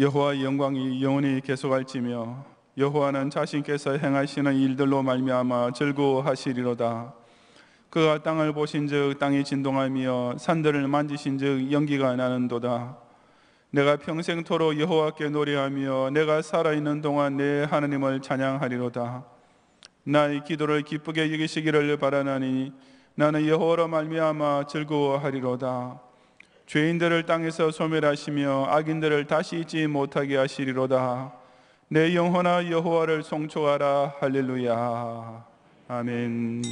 여호와의 영광이 영원히 계속할지며 여호와는 자신께서 행하시는 일들로 말미암아 즐거워하시리로다. 그가 땅을 보신즉 땅이 진동하며 산들을 만지신즉 연기가 나는도다. 내가 평생토록 여호와께 노래하며 내가 살아있는 동안 내 하나님을 찬양하리로다. 나의 기도를 기쁘게 여기시기를 바라나니 나는 여호와로 말미암아 즐거워하리로다. 죄인들을 땅에서 소멸하시며 악인들을 다시 잊지 못하게 하시리로다. 내 영혼아 여호와를 송축하라. 할렐루야. 아멘.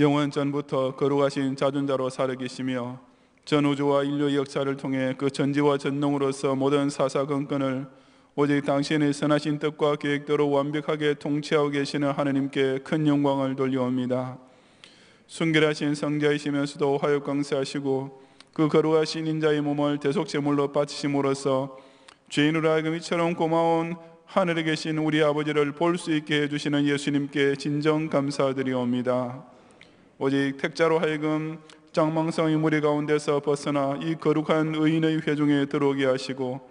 영원 전부터 거룩하신 자존자로 살아 계시며 전 우주와 인류 역사를 통해 그 전지와 전능으로서 모든 사사건건을 오직 당신의 선하신 뜻과 계획대로 완벽하게 통치하고 계시는 하나님께 큰 영광을 돌려옵니다. 순결하신 성자이시면서도 화육 강세하시고 그 거룩하신 인자의 몸을 대속제물로 바치심으로써 죄인으로 하여금 이처럼 고마운 하늘에 계신 우리 아버지를 볼 수 있게 해주시는 예수님께 진정 감사드리옵니다. 오직 택자로 하여금 장망성의 무리 가운데서 벗어나 이 거룩한 의인의 회중에 들어오게 하시고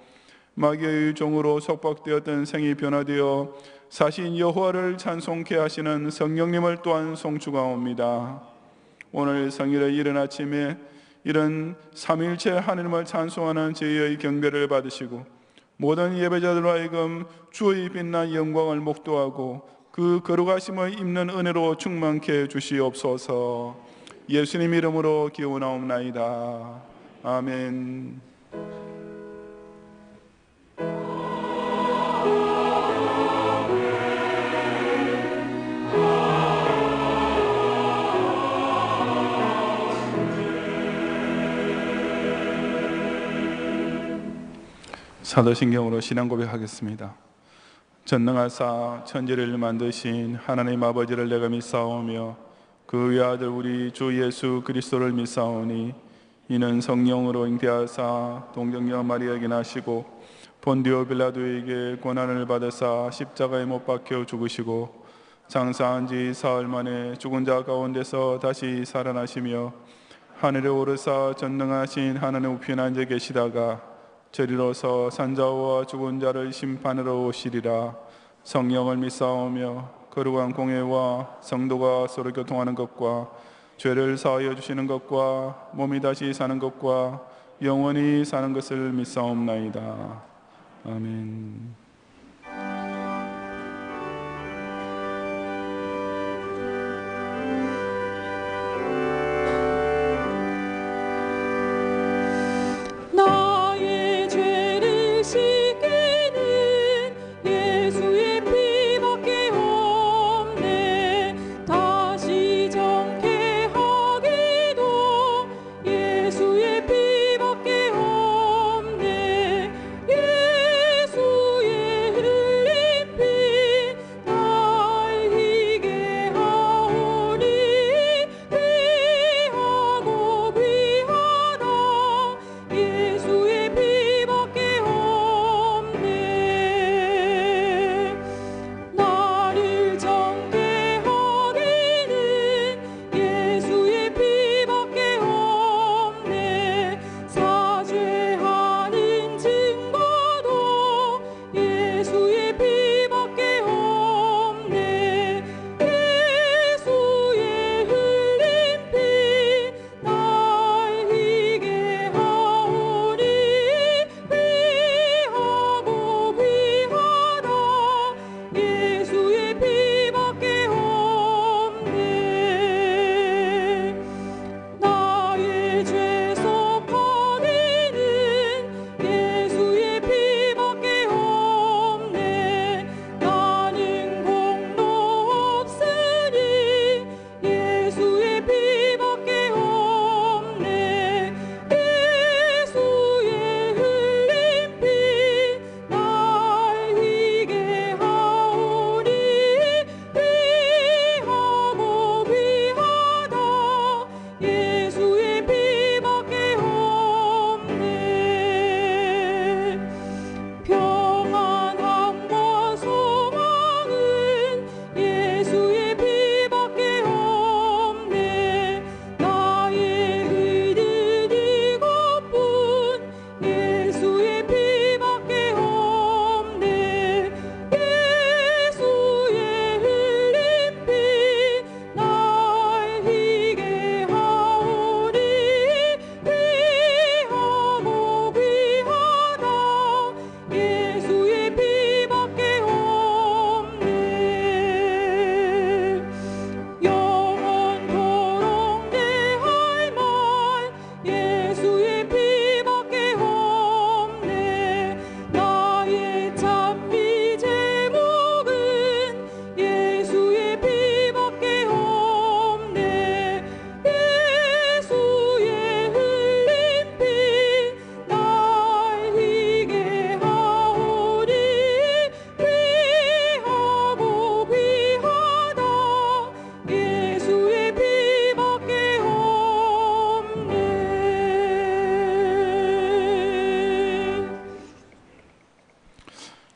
마귀의 종으로 속박되었던 생이 변화되어 사신 여호와를 찬송케 하시는 성령님을 또한 송축하옵니다. 오늘 성일의 이른 아침에 이런 삼위일체 하나님을 찬송하는 제의 경배를 받으시고 모든 예배자들로 하여금 주의 빛난 영광을 목도하고 그 거룩하심을 입는 은혜로 충만케 주시옵소서. 예수님 이름으로 기원하옵나이다. 아멘. 사도신경으로 신앙 고백하겠습니다. 전능하사 천지를 만드신 하나님 아버지를 내가 믿사오며 그 외아들 우리 주 예수 그리스도를 믿사오니 이는 성령으로 잉태하사 동정녀 마리아에게 나시고 본디오 빌라도에게 고난을 받으사 십자가에 못 박혀 죽으시고 장사한 지 사흘 만에 죽은 자 가운데서 다시 살아나시며 하늘에 오르사 전능하신 하나님 우편에 앉아 계시다가 저리로서 산자와 죽은 자를 심판하러 오시리라. 성령을 믿사오며 거룩한 공회와 성도가 서로 교통하는 것과 죄를 사하여 주시는 것과 몸이 다시 사는 것과 영원히 사는 것을 믿사옵나이다. 아멘.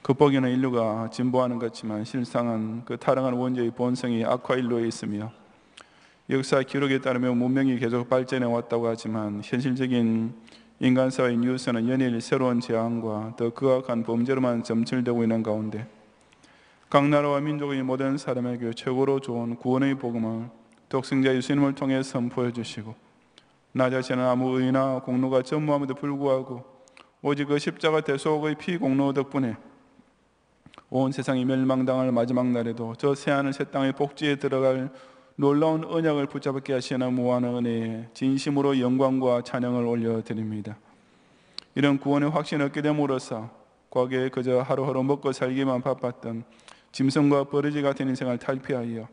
겉보기에는 인류가 진보하는 것 같지만 실상은 그 타락한 원죄의 본성이 악화일로에 있으며 역사 기록에 따르면 문명이 계속 발전해 왔다고 하지만 현실적인 인간사회의 뉴스는 연일 새로운 재앙과 더 극악한 범죄로만 점철되고 있는 가운데 각 나라와 민족의 모든 사람에게 최고로 좋은 구원의 복음을 독생자 예수님을 통해 선포해 주시고 나 자신은 아무 의나 공로가 전무함에도 불구하고 오직 그 십자가 대속의 피 공로 덕분에 온 세상이 멸망당할 마지막 날에도 저 새하늘 새 땅의 복지에 들어갈 놀라운 언약을 붙잡게 하시는 무한한 은혜에 진심으로 영광과 찬양을 올려드립니다. 이런 구원의 확신을 얻게 됨으로써 과거에 그저 하루하루 먹고 살기만 바빴던 짐승과 버러지 같은 인생을 탈피하여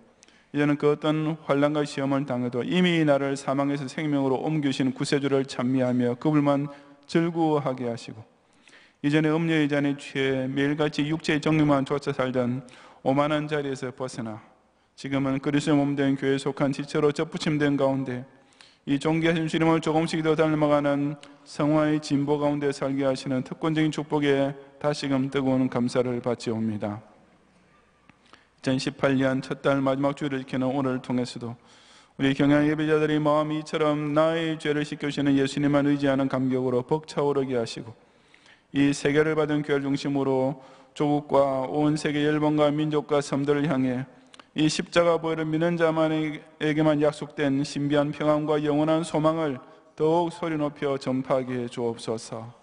이제는 그 어떤 환난과 시험을 당해도 이미 나를 사망에서 생명으로 옮기신 구세주를 찬미하며 그분만 즐거워하게 하시고 이전에 음녀의 잔에 취해 매일같이 육체의 정욕만 쫓아 살던 오만한 자리에서 벗어나 지금은 그리스도의 몸된 교회에 속한 지체로 접붙임된 가운데 이 존귀하신 주님을 조금씩 더 닮아가는 성화의 진보 가운데 살게 하시는 특권적인 축복에 다시금 뜨거운 감사를 바치옵니다. 2018년 첫 달 마지막 주일을 지키는 오늘을 통해서도 우리 경양 예배자들이 마음이 이처럼 나의 죄를 씻겨주시는 예수님만 의지하는 감격으로 벅차오르게 하시고 이 세계를 받은 교회를 중심으로 조국과 온 세계 열방과 민족과 섬들을 향해 이 십자가 보혈을 믿는 자만에게만 약속된 신비한 평안과 영원한 소망을 더욱 소리 높여 전파하게 해 주옵소서.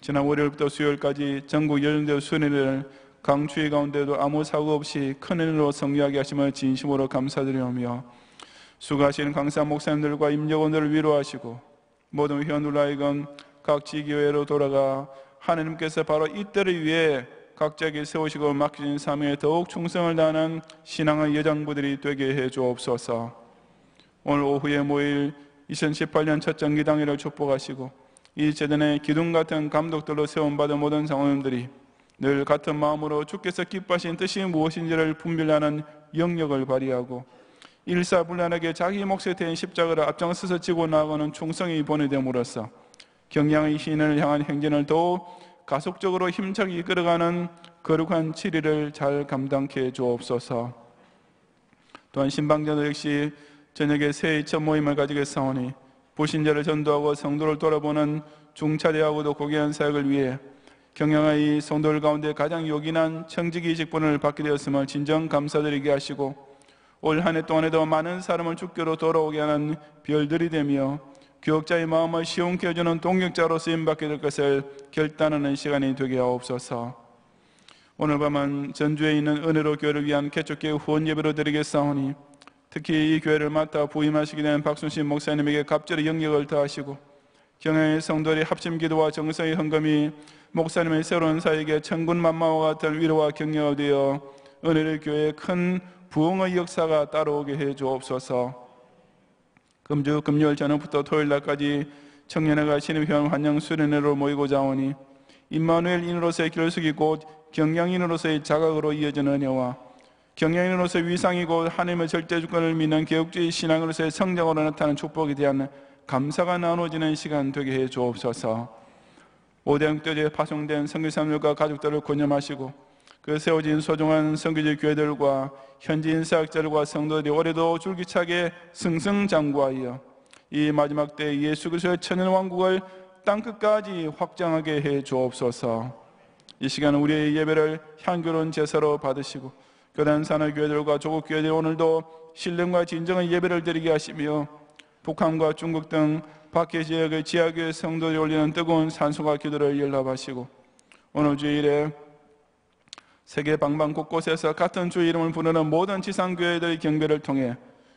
지난 월요일부터 수요일까지 전국 연령대 순회를 강추위 가운데도 아무 사고 없이 큰일로 성리하게 하심을 진심으로 감사드리오며 수고하시는 강사 목사님들과 임직원들을 위로하시고 모든 회원들 하여금 각 지교회로 돌아가 하나님께서 바로 이때를 위해 각자에게 세우시고 맡기신 사명에 더욱 충성을 다하는 신앙의 여장부들이 되게 해 주옵소서. 오늘 오후에 모일 2018년 첫 정기당일을 축복하시고 이 재단의 기둥 같은 감독들로 세움받은 모든 장로님들이 늘 같은 마음으로 주께서 기뻐하신 뜻이 무엇인지를 분별하는 영역을 발휘하고 일사불란하게 자기 몫에 대한 십자가를 앞장서서 지고 나아가는 충성이 보내됨으로써 경양의 신을 향한 행진을 더욱 가속적으로 힘차게 이끌어가는 거룩한 7일을 잘 감당케 주옵소서. 또한 신방자들 역시 저녁에 새해 첫 모임을 가지겠사오니 불신자를 전도하고 성도를 돌아보는 중차대하고도 고귀한 사역을 위해 경양의 성도들 가운데 가장 요긴한 청지기 직분을 받게 되었음을 진정 감사드리게 하시고 올 한 해 동안에도 많은 사람을 주께로 돌아오게 하는 별들이 되며 교역자의 마음을 시원케 해주는 동역자로 쓰임받게 될 것을 결단하는 시간이 되게 하옵소서. 오늘 밤은 전주에 있는 은혜로 교회를 위한 개척교회 후원 예배로 드리겠사오니 특히 이 교회를 맡아 부임하시게 된 박순신 목사님에게 갑절의 영역을 더하시고 경양의 성도들의 합심 기도와 정성의 헌금이 목사님의 새로운 사역에 천군만마와 같은 위로와 격려가 되어 은혜의 교회에 큰 부흥의 역사가 따라오게 해 주옵소서. 금주 금요일 저녁부터 토요일 날까지 청년회가 신입회원 환영 수련회로 모이고자 하오니 임마누엘인으로서의 결석이 곧 경양인으로서의 자각으로 이어지는 은혜와 경양인으로서의 위상이 곧 하나님의 절대 주권을 믿는 개혁주의 신앙으로서의 성장으로 나타나는 축복에 대한 감사가 나누어지는 시간 되게 해 주옵소서. 오대영교제에 파송된 선교사님들과 가족들을 권념하시고 그 세워진 소중한 선교지 교회들과 현지인 사역자들과 성도들이 올해도 줄기차게 승승장구하여 이 마지막 때 예수 그리스도의 천연왕국을 땅끝까지 확장하게 해 주옵소서. 이 시간 우리의 예배를 향교로운 제사로 받으시고 교단 산업교회들과 조국교회들 오늘도 신령과 진정한 예배를 드리게 하시며 북한과 중국 등 밖의 지역의 지하교회 성도들이 올리는 뜨거운 산소가 기도를 연락하시고 오늘 주일에 세계 방방 곳곳에서 같은 주의 이름을 부르는 모든 지상교회들의 경배를 통해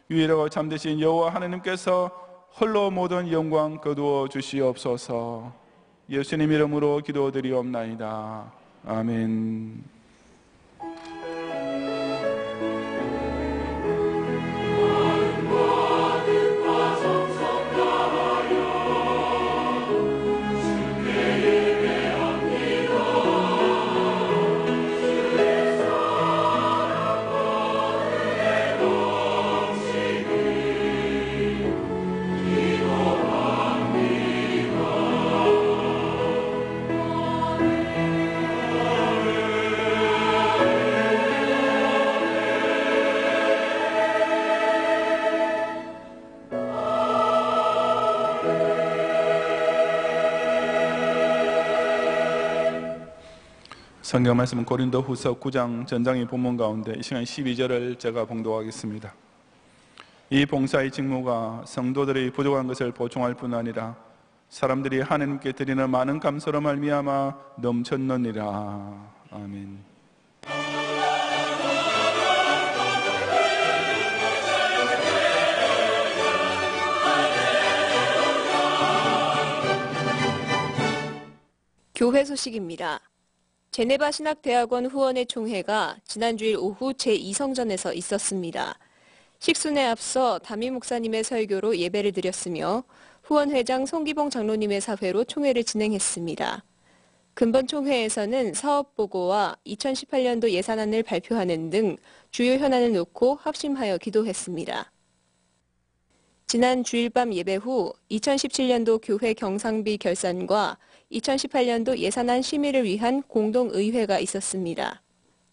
유일하고 참되신 여호와 하나님께서 홀로 모든 영광 거두어 주시옵소서. 예수님 이름으로 기도드리옵나이다. 아멘. 성경 말씀은 고린도 후서 9장 전장의 본문 가운데 이 시간 12절을 제가 봉독하겠습니다. 이 봉사의 직무가 성도들의 부족한 것을 보충할 뿐 아니라 사람들이 하나님께 드리는 많은 감사로 말미암아 넘쳤느니라. 아멘. 교회 소식입니다. 제네바 신학대학원 후원회 총회가 지난주일 오후 제2성전에서 있었습니다. 식순에 앞서 담임 목사님의 설교로 예배를 드렸으며 후원회장 송기봉 장로님의 사회로 총회를 진행했습니다. 근본 총회에서는 사업보고와 2018년도 예산안을 발표하는 등 주요 현안을 놓고 합심하여 기도했습니다. 지난 주일 밤 예배 후 2017년도 교회 경상비 결산과 2018년도 예산안 심의를 위한 공동의회가 있었습니다.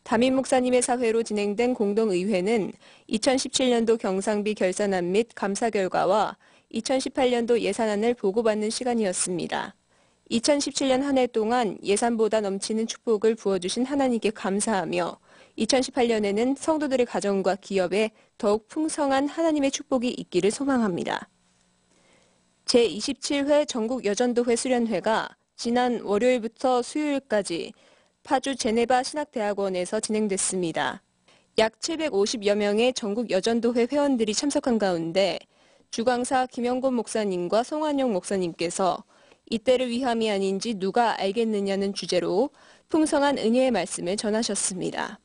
담임 목사님의 사회로 진행된 공동의회는 2017년도 경상비 결산안 및 감사 결과와 2018년도 예산안을 보고받는 시간이었습니다. 2017년 한 해 동안 예산보다 넘치는 축복을 부어주신 하나님께 감사하며 2018년에는 성도들의 가정과 기업에 더욱 풍성한 하나님의 축복이 있기를 소망합니다. 제27회 전국여전도회 수련회가 지난 월요일부터 수요일까지 파주 제네바 신학대학원에서 진행됐습니다. 약 750여 명의 전국여전도회 회원들이 참석한 가운데 주강사 김영곤 목사님과 송한영 목사님께서 이때를 위함이 아닌지 누가 알겠느냐는 주제로 풍성한 은혜의 말씀을 전하셨습니다.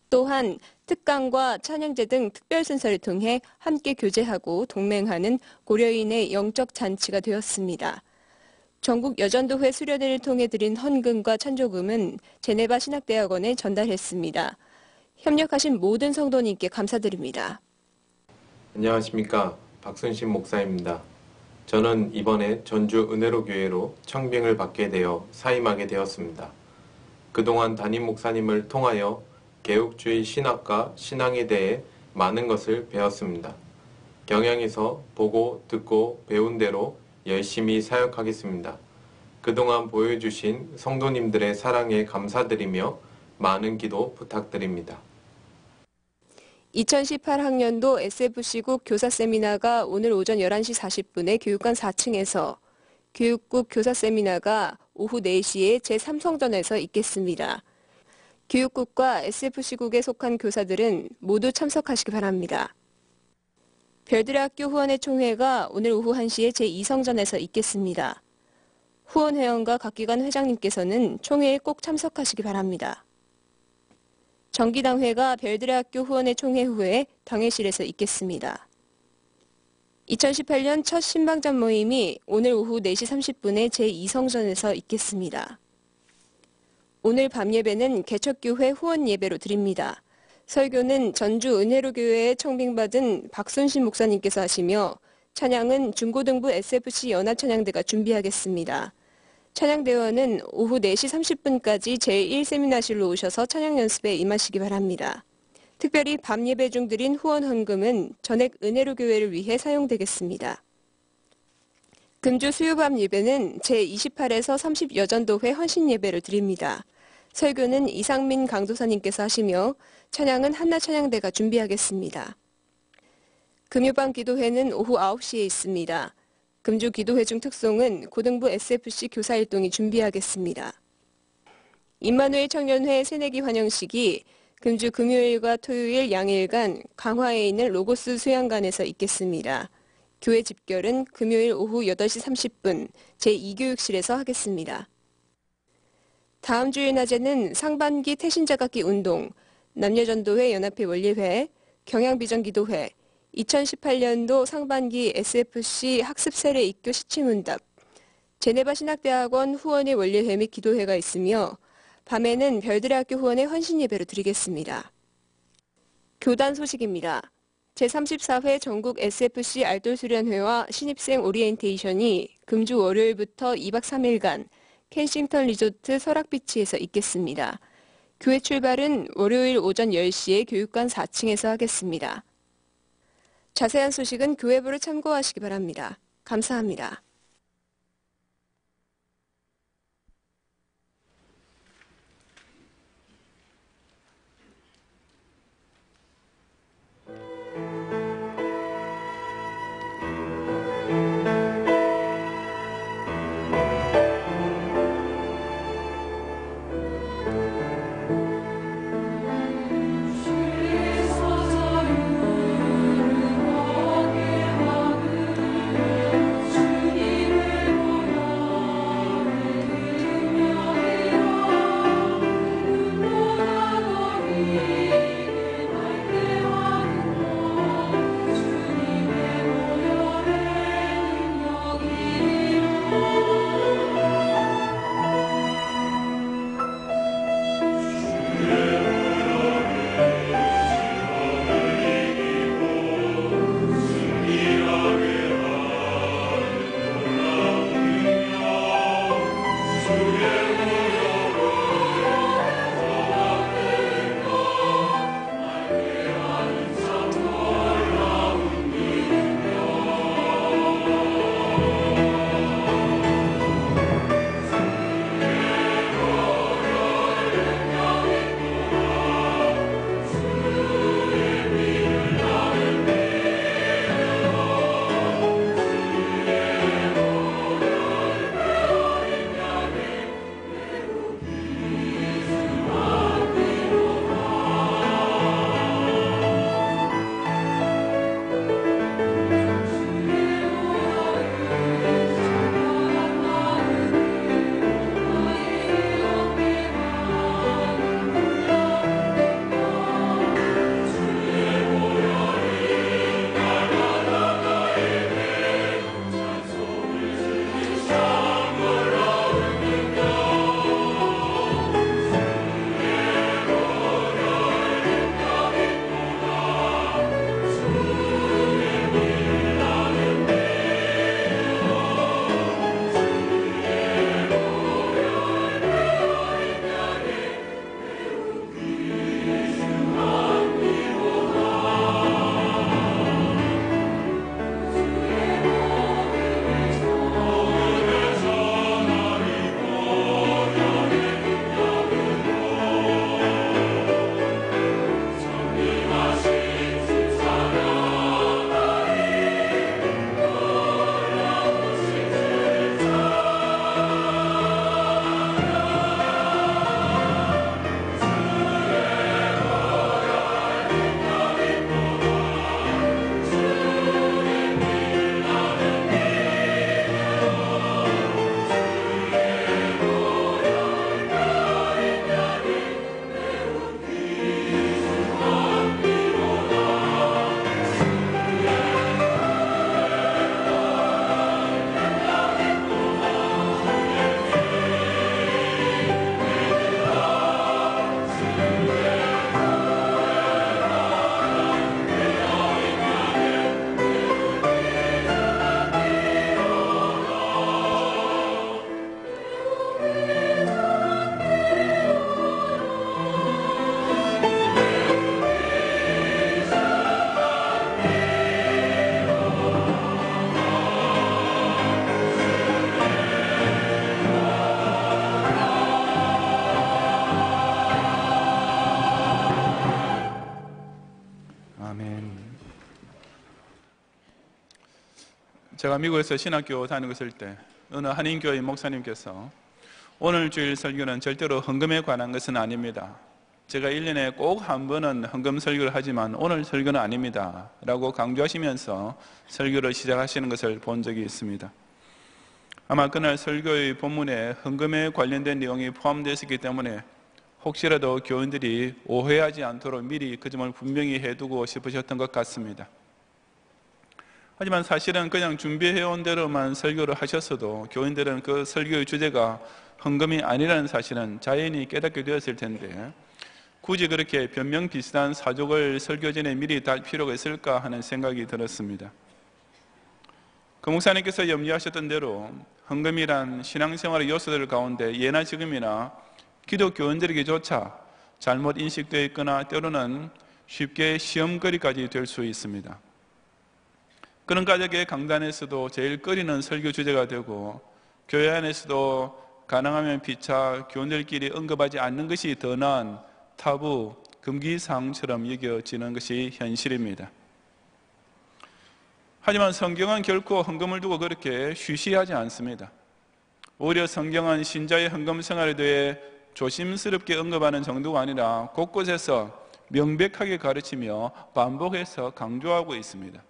또한 특강과 찬양제 등 특별 순서를 통해 함께 교제하고 동맹하는 고려인의 영적 잔치가 되었습니다. 전국 여전도회 수련회를 통해 드린 헌금과 찬조금은 제네바 신학대학원에 전달했습니다. 협력하신 모든 성도님께 감사드립니다. 안녕하십니까. 박순신 목사입니다. 저는 이번에 전주 은혜로교회로 청빙을 받게 되어 사임하게 되었습니다. 그동안 담임 목사님을 통하여 개혁주의 신학과 신앙에 대해 많은 것을 배웠습니다. 경향에서 보고 듣고 배운 대로 열심히 사역하겠습니다. 그동안 보여주신 성도님들의 사랑에 감사드리며 많은 기도 부탁드립니다. 2018학년도 SFC국 교사 세미나가 오늘 오전 11시 40분에 교육관 4층에서, 교육국 교사 세미나가 오후 4시에 제3성전에서 있겠습니다. 교육국과 SFC국에 속한 교사들은 모두 참석하시기 바랍니다. 별들의 학교 후원회 총회가 오늘 오후 1시에 제2성전에서 있겠습니다. 후원회원과 각 기관 회장님께서는 총회에 꼭 참석하시기 바랍니다. 정기당회가 별들의 학교 후원회 총회 후에 당회실에서 있겠습니다. 2018년 첫 신방전 모임이 오늘 오후 4시 30분에 제2성전에서 있겠습니다. 오늘 밤 예배는 개척교회 후원 예배로 드립니다. 설교는 전주 은혜로교회에 청빙받은 박순신 목사님께서 하시며 찬양은 중고등부 SFC 연합찬양대가 준비하겠습니다. 찬양대원은 오후 4시 30분까지 제1세미나실로 오셔서 찬양 연습에 임하시기 바랍니다. 특별히 밤 예배 중 드린 후원 헌금은 전액 은혜로교회를 위해 사용되겠습니다. 금주 수요밤 예배는 제28에서 30 여전도회 헌신 예배를 드립니다. 설교는 이상민 강도사님께서 하시며 찬양은 한나찬양대가 준비하겠습니다. 금요밤 기도회는 오후 9시에 있습니다. 금주 기도회 중 특송은 고등부 SFC 교사일동이 준비하겠습니다. 임마누엘 청년회 새내기 환영식이 금주 금요일과 토요일 양일간 강화에 있는 로고스 수양관에서 있겠습니다. 교회 집결은 금요일 오후 8시 30분 제2교육실에서 하겠습니다. 다음 주일 낮에는 상반기 태신자각기 운동, 남녀전도회 연합회 원리회, 경양비전기도회, 2018년도 상반기 SFC 학습 세례 입교 시침응답, 제네바 신학대학원 후원회 원리회 및 기도회가 있으며 밤에는 별들의 학교 후원회 헌신예배로 드리겠습니다. 교단 소식입니다. 제34회 전국 SFC 알돌수련회와 신입생 오리엔테이션이 금주 월요일부터 2박 3일간 켄싱턴 리조트 설악비치에서 있겠습니다. 교회 출발은 월요일 오전 10시에 교육관 4층에서 하겠습니다. 자세한 소식은 교회부를 참고하시기 바랍니다. 감사합니다. 제가 미국에서 신학교 다니고 있을 때 어느 한인교회 목사님께서 오늘 주일 설교는 절대로 헌금에 관한 것은 아닙니다. 제가 1년에 꼭 한 번은 헌금 설교를 하지만 오늘 설교는 아닙니다 라고 강조하시면서 설교를 시작하시는 것을 본 적이 있습니다. 아마 그날 설교의 본문에 헌금에 관련된 내용이 포함되어 있었기 때문에 혹시라도 교인들이 오해하지 않도록 미리 그 점을 분명히 해두고 싶으셨던 것 같습니다. 하지만 사실은 그냥 준비해온 대로만 설교를 하셨어도 교인들은 그 설교의 주제가 헌금이 아니라는 사실은 자연히 깨닫게 되었을 텐데 굳이 그렇게 변명 비슷한 사족을 설교 전에 미리 달 필요가 있을까 하는 생각이 들었습니다. 그 목사님께서 염려하셨던 대로 헌금이란 신앙생활의 요소들 가운데 예나 지금이나 기독교인들에게조차 잘못 인식되어 있거나 때로는 쉽게 시험거리까지 될 수 있습니다. 그런 가족의 강단에서도 제일 꺼리는 설교 주제가 되고 교회 안에서도 가능하면 피차 교인들끼리 언급하지 않는 것이 더 나은 타부, 금기사항처럼 여겨지는 것이 현실입니다. 하지만 성경은 결코 헌금을 두고 그렇게 쉬쉬하지 않습니다. 오히려 성경은 신자의 헌금 생활에 대해 조심스럽게 언급하는 정도가 아니라 곳곳에서 명백하게 가르치며 반복해서 강조하고 있습니다.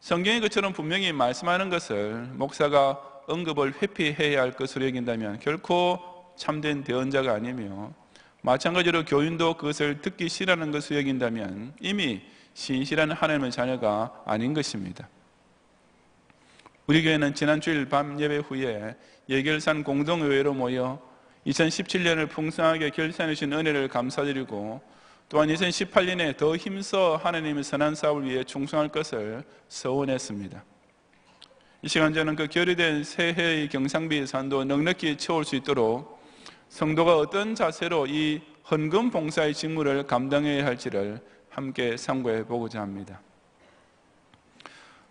성경이 그처럼 분명히 말씀하는 것을 목사가 언급을 회피해야 할 것으로 여긴다면 결코 참된 대언자가 아니며 마찬가지로 교인도 그것을 듣기 싫어하는 것으로 여긴다면 이미 신실한 하나님의 자녀가 아닌 것입니다. 우리 교회는 지난 주일 밤 예배 후에 예결산 공동의회로 모여 2017년을 풍성하게 결산해 주신 은혜를 감사드리고 또한 2018년에 더 힘써 하나님의 선한 사업을 위해 충성할 것을 서원했습니다. 이 시간 저는 그 결의된 새해의 경상비 예산도 넉넉히 채울 수 있도록 성도가 어떤 자세로 이 헌금 봉사의 직무를 감당해야 할지를 함께 상고해 보고자 합니다.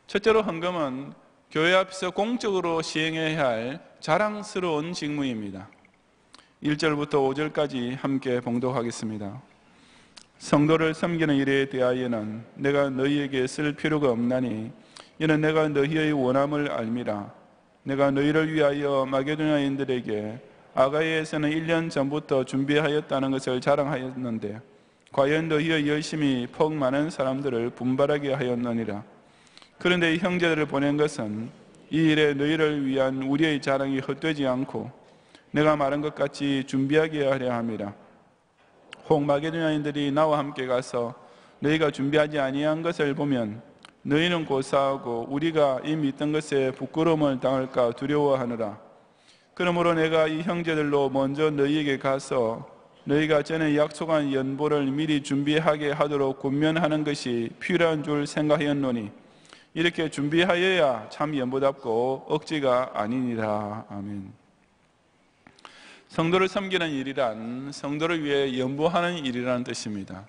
첫째로 헌금은 교회 앞에서 공적으로 시행해야 할 자랑스러운 직무입니다. 1절부터 5절까지 함께 봉독하겠습니다. 성도를 섬기는 일에 대하여는 내가 너희에게 쓸 필요가 없나니 이는 내가 너희의 원함을 알미라. 내가 너희를 위하여 마게도냐인들에게 아가이에서는 1년 전부터 준비하였다는 것을 자랑하였는데 과연 너희의 열심이 폭 많은 사람들을 분발하게 하였느니라. 그런데 이 형제들을 보낸 것은 이 일에 너희를 위한 우리의 자랑이 헛되지 않고 내가 말한 것 같이 준비하게 하려 함이라. 혹 마게도냐인들이 나와 함께 가서 너희가 준비하지 아니한 것을 보면 너희는 고사하고 우리가 이 믿던 것에 부끄러움을 당할까 두려워하느라. 그러므로 내가 이 형제들로 먼저 너희에게 가서 너희가 전에 약속한 연보를 미리 준비하게 하도록 권면하는 것이 필요한 줄 생각하였노니 이렇게 준비하여야 참 연보답고 억지가 아니니라. 아멘. 성도를 섬기는 일이란 성도를 위해 연보하는 일이라는 뜻입니다.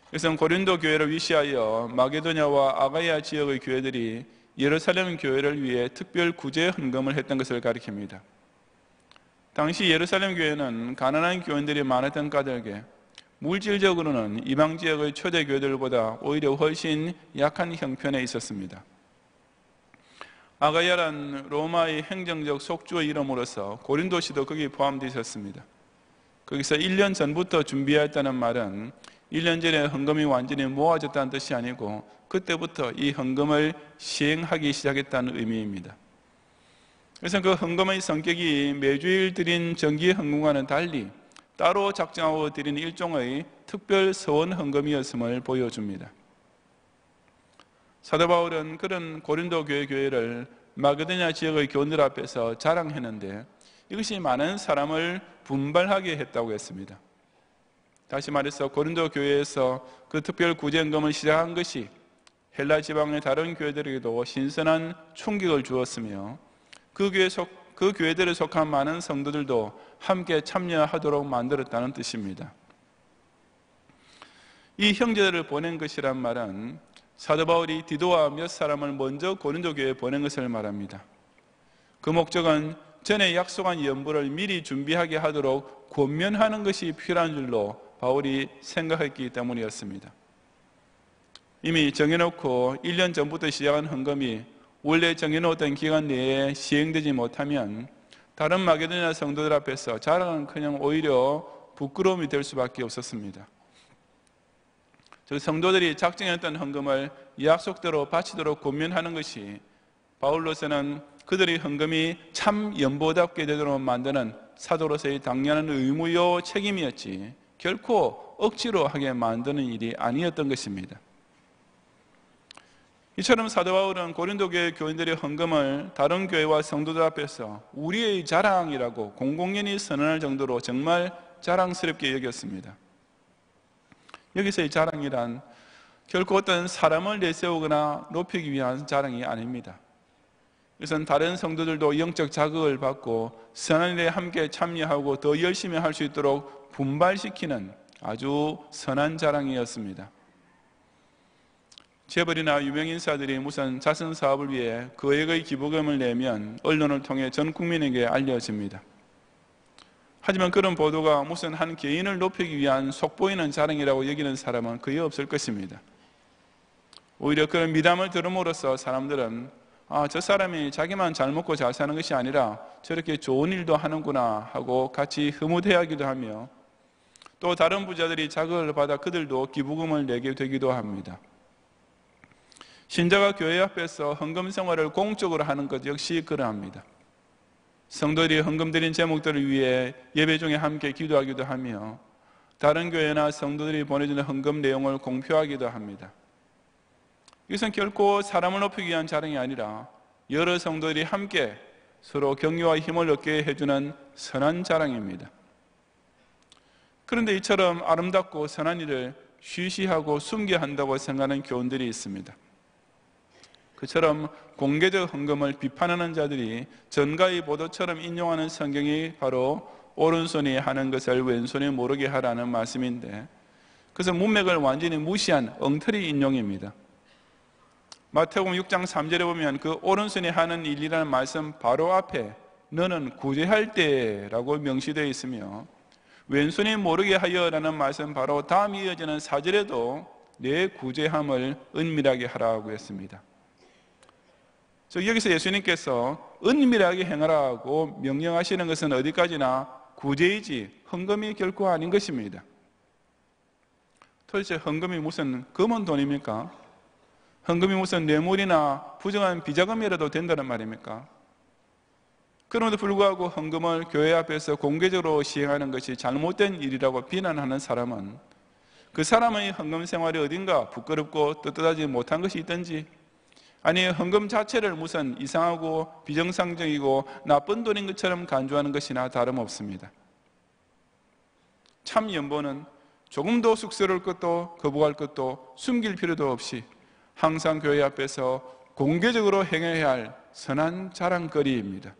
그래서 고린도 교회를 위시하여 마게도냐와 아가야 지역의 교회들이 예루살렘 교회를 위해 특별 구제 헌금을 했던 것을 가리킵니다. 당시 예루살렘 교회는 가난한 교인들이 많았던 까닭에 물질적으로는 이방 지역의 초대 교회들보다 오히려 훨씬 약한 형편에 있었습니다. 아가야란 로마의 행정적 속주의 이름으로서 고린도시도 거기에 포함되어 있었습니다. 거기서 1년 전부터 준비했다는 말은 1년 전에 헌금이 완전히 모아졌다는 뜻이 아니고 그때부터 이 헌금을 시행하기 시작했다는 의미입니다. 그래서 그 헌금의 성격이 매주일 드린 정기 헌금과는 달리 따로 작정하고 드린 일종의 특별 서원 헌금이었음을 보여줍니다. 사도 바울은 그런 고린도 교회를 마게도냐 지역의 교인들 앞에서 자랑했는데 이것이 많은 사람을 분발하게 했다고 했습니다. 다시 말해서 고린도 교회에서 그 특별 구제헌금을 시작한 것이 헬라 지방의 다른 교회들에게도 신선한 충격을 주었으며 그 교회들에 속한 많은 성도들도 함께 참여하도록 만들었다는 뜻입니다. 이 형제들을 보낸 것이란 말은 사도 바울이 디도와 몇 사람을 먼저 고린도 교회에 보낸 것을 말합니다. 그 목적은 전에 약속한 연보를 미리 준비하게 하도록 권면하는 것이 필요한 줄로 바울이 생각했기 때문이었습니다. 이미 정해놓고 1년 전부터 시작한 헌금이 원래 정해놓았던 기간 내에 시행되지 못하면 다른 마게도냐 성도들 앞에서 자랑은 그냥 오히려 부끄러움이 될 수밖에 없었습니다. 즉 성도들이 작정했던 헌금을 약속대로 바치도록 권면하는 것이 바울로서는 그들의 헌금이 참 연보답게 되도록 만드는 사도로서의 당연한 의무요 책임이었지 결코 억지로 하게 만드는 일이 아니었던 것입니다. 이처럼 사도 바울은 고린도 교회 교인들의 헌금을 다른 교회와 성도들 앞에서 우리의 자랑이라고 공공연히 선언할 정도로 정말 자랑스럽게 여겼습니다. 여기서의 자랑이란 결코 어떤 사람을 내세우거나 높이기 위한 자랑이 아닙니다. 이것은 다른 성도들도 영적 자극을 받고 선한 일에 함께 참여하고 더 열심히 할 수 있도록 분발시키는 아주 선한 자랑이었습니다. 재벌이나 유명인사들이 무슨 자선 사업을 위해 거액의 기부금을 내면 언론을 통해 전 국민에게 알려집니다. 하지만 그런 보도가 무슨 한 개인을 높이기 위한 속보이는 자랑이라고 여기는 사람은 거의 없을 것입니다. 오히려 그런 미담을 들음으로써 사람들은 저 사람이 자기만 잘 먹고 잘 사는 것이 아니라 저렇게 좋은 일도 하는구나 하고 같이 흐뭇해하기도 하며 또 다른 부자들이 자극을 받아 그들도 기부금을 내게 되기도 합니다. 신자가 교회 앞에서 헌금 생활을 공적으로 하는 것 역시 그러합니다. 성도들이 헌금 드린 제목들을 위해 예배 중에 함께 기도하기도 하며 다른 교회나 성도들이 보내주는 헌금 내용을 공표하기도 합니다. 이것은 결코 사람을 높이기 위한 자랑이 아니라 여러 성도들이 함께 서로 격려와 힘을 얻게 해주는 선한 자랑입니다. 그런데 이처럼 아름답고 선한 일을 쉬쉬하고 숨겨야 한다고 생각하는 교훈들이 있습니다. 그처럼 공개적 헌금을 비판하는 자들이 전가의 보도처럼 인용하는 성경이 바로 오른손이 하는 것을 왼손이 모르게 하라는 말씀인데 그것은 문맥을 완전히 무시한 엉터리 인용입니다. 마태복음 6장 3절에 보면 그 오른손이 하는 일이라는 말씀 바로 앞에 너는 구제할 때라고 명시되어 있으며 왼손이 모르게 하여라는 말씀 바로 다음 이어지는 4절에도 내 구제함을 은밀하게 하라고 했습니다. 즉 여기서 예수님께서 은밀하게 행하라고 명령하시는 것은 어디까지나 구제이지 헌금이 결코 아닌 것입니다. 도대체 헌금이 무슨 검은 돈입니까? 헌금이 무슨 뇌물이나 부정한 비자금이라도 된다는 말입니까? 그럼에도 불구하고 헌금을 교회 앞에서 공개적으로 시행하는 것이 잘못된 일이라고 비난하는 사람은 그 사람의 헌금 생활이 어딘가 부끄럽고 떳떳하지 못한 것이 있든지 아니 헌금 자체를 무슨 이상하고 비정상적이고 나쁜 돈인 것처럼 간주하는 것이나 다름없습니다. 참 연보는 조금도 쑥스러울 것도 거부할 것도 숨길 필요도 없이 항상 교회 앞에서 공개적으로 행해야 할 선한 자랑거리입니다.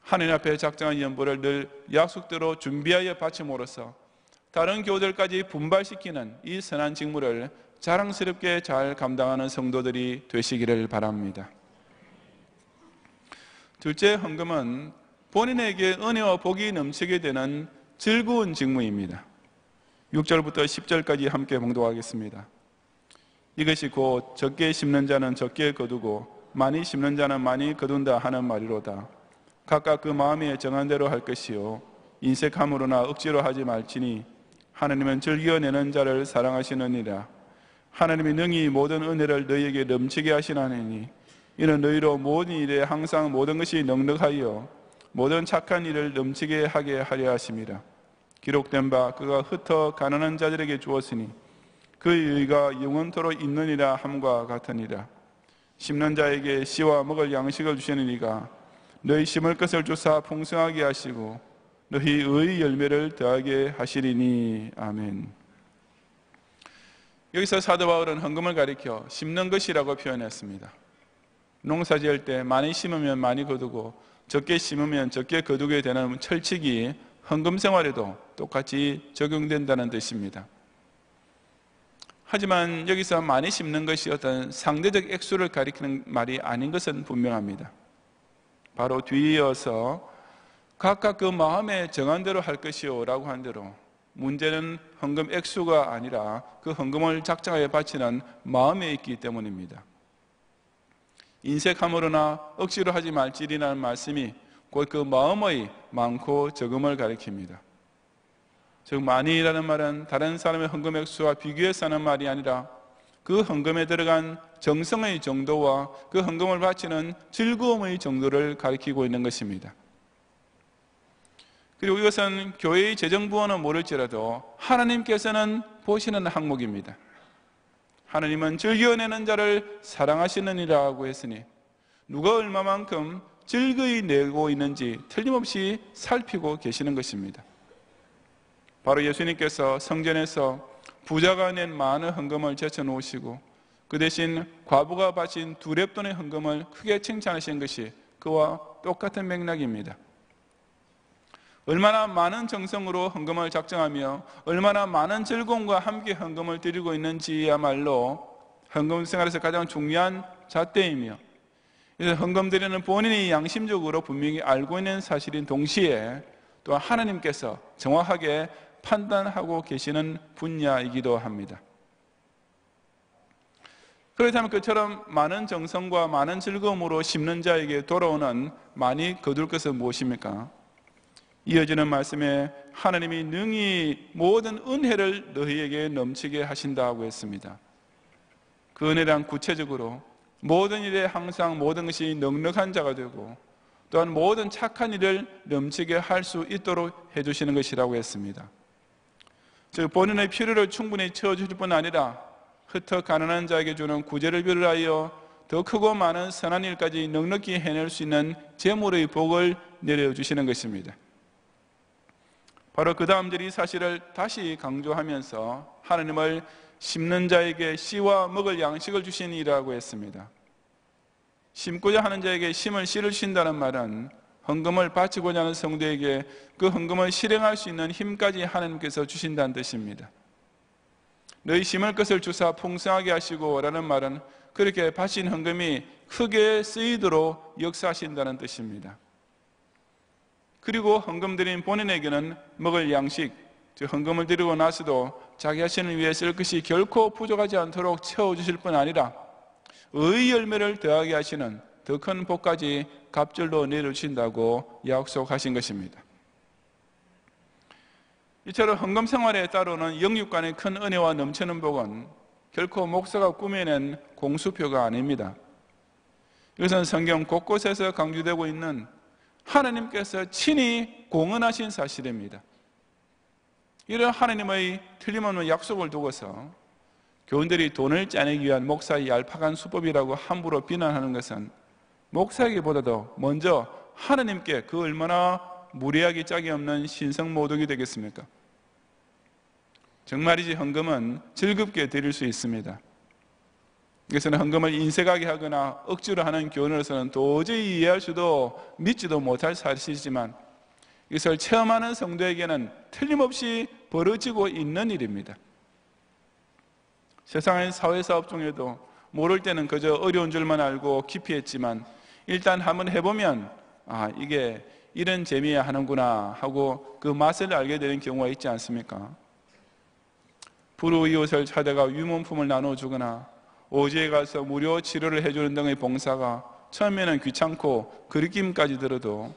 하나님 앞에 작정한 연보를 늘 약속대로 준비하여 바침으로써 다른 교우들까지 분발시키는 이 선한 직무를 자랑스럽게 잘 감당하는 성도들이 되시기를 바랍니다. 둘째, 헌금은 본인에게 은혜와 복이 넘치게 되는 즐거운 직무입니다. 6절부터 10절까지 함께 봉독하겠습니다. 이것이 곧 적게 심는 자는 적게 거두고 많이 심는 자는 많이 거둔다 하는 말이로다. 각각 그 마음에 정한 대로 할 것이요 인색함으로나 억지로 하지 말지니 하나님은 즐겨내는 자를 사랑하시느니라. 하나님이 능히 모든 은혜를 너희에게 넘치게 하시나니 이는 너희로 모든 일에 항상 모든 것이 넉넉하여 모든 착한 일을 넘치게 하게 하려 하심이라. 기록된 바 그가 흩어 가난한 자들에게 주었으니 그의 의가 영원토록 있느니라 함과 같으니라. 심는 자에게 씨와 먹을 양식을 주시는 이가 너희 심을 것을 주사 풍성하게 하시고 너희 의의 열매를 더하게 하시리니. 아멘. 여기서 사도 바울은 헌금을 가리켜 심는 것이라고 표현했습니다. 농사 지을 때 많이 심으면 많이 거두고 적게 심으면 적게 거두게 되는 철칙이 헌금 생활에도 똑같이 적용된다는 뜻입니다. 하지만 여기서 많이 심는 것이 어떤 상대적 액수를 가리키는 말이 아닌 것은 분명합니다. 바로 뒤에 이어서 각각 그 마음에 정한 대로 할 것이요 라고 한 대로 문제는 헌금 액수가 아니라 그 헌금을 작정하여 바치는 마음에 있기 때문입니다. 인색함으로나 억지로 하지 말지리라는 말씀이 곧 그 마음의 많고 적음을 가리킵니다. 즉 많이라는 말은 다른 사람의 헌금 액수와 비교해서 하는 말이 아니라 그 헌금에 들어간 정성의 정도와 그 헌금을 바치는 즐거움의 정도를 가리키고 있는 것입니다. 그리고 이것은 교회의 재정부원은 모를지라도 하나님께서는 보시는 항목입니다. 하나님은 즐겨내는 자를 사랑하시느니라고 했으니 누가 얼마만큼 즐거이 내고 있는지 틀림없이 살피고 계시는 것입니다. 바로 예수님께서 성전에서 부자가 낸 많은 헌금을 제쳐놓으시고 그 대신 과부가 바친 2렙돈의 헌금을 크게 칭찬하신 것이 그와 똑같은 맥락입니다. 얼마나 많은 정성으로 헌금을 작정하며 얼마나 많은 즐거움과 함께 헌금을 드리고 있는지야말로 헌금 생활에서 가장 중요한 잣대이며 헌금 드리는 본인이 양심적으로 분명히 알고 있는 사실인 동시에 또한 하나님께서 정확하게 판단하고 계시는 분야이기도 합니다. 그렇다면 그처럼 많은 정성과 많은 즐거움으로 심는 자에게 돌아오는 많이 거둘 것은 무엇입니까? 이어지는 말씀에 하나님이 능히 모든 은혜를 너희에게 넘치게 하신다고 했습니다. 그 은혜란 구체적으로 모든 일에 항상 모든 것이 넉넉한 자가 되고 또한 모든 착한 일을 넘치게 할 수 있도록 해주시는 것이라고 했습니다. 즉 본인의 필요를 충분히 채워주실 뿐 아니라 흩어 가난한 자에게 주는 구제를 비롯하여 더 크고 많은 선한 일까지 넉넉히 해낼 수 있는 재물의 복을 내려주시는 것입니다. 바로 그 다음 절 이 사실을 다시 강조하면서 하나님을 심는 자에게 씨와 먹을 양식을 주시니라고 했습니다. 심고자 하는 자에게 심을 씨를 주신다는 말은 헌금을 바치고자 하는 성도에게 그 헌금을 실행할 수 있는 힘까지 하나님께서 주신다는 뜻입니다. 너희 심을 것을 주사 풍성하게 하시고 라는 말은 그렇게 바친 헌금이 크게 쓰이도록 역사하신다는 뜻입니다. 그리고 헌금 드린 본인에게는 먹을 양식, 즉 헌금을 드리고 나서도 자기 자신을 위해 쓸 것이 결코 부족하지 않도록 채워주실 뿐 아니라 의의 열매를 더하게 하시는 더 큰 복까지 갑절로 내려주신다고 약속하신 것입니다. 이처럼 헌금 생활에 따르는 영육간의 큰 은혜와 넘치는 복은 결코 목사가 꾸며낸 공수표가 아닙니다. 이것은 성경 곳곳에서 강조되고 있는 하나님께서 친히 공언하신 사실입니다. 이런 하나님의 틀림없는 약속을 두고서 교인들이 돈을 짜내기 위한 목사의 얄팍한 수법이라고 함부로 비난하는 것은 목사에게보다도 먼저 하나님께 그 얼마나 무례하기 짝이 없는 신성모독이 되겠습니까? 정말이지 헌금은 즐겁게 드릴 수 있습니다. 이것은 헌금을 인색하게 하거나 억지로 하는 교훈으로서는 도저히 이해할 수도 믿지도 못할 사실이지만 이것을 체험하는 성도에게는 틀림없이 벌어지고 있는 일입니다. 세상의 사회사업 중에도 모를 때는 그저 어려운 줄만 알고 기피했지만 일단 한번 해보면 이게 이런 재미야 하는구나 하고 그 맛을 알게 되는 경우가 있지 않습니까? 불우이웃을 찾아가 위문품을 나눠주거나 오지에 가서 무료 치료를 해주는 등의 봉사가 처음에는 귀찮고 그리낌까지 들어도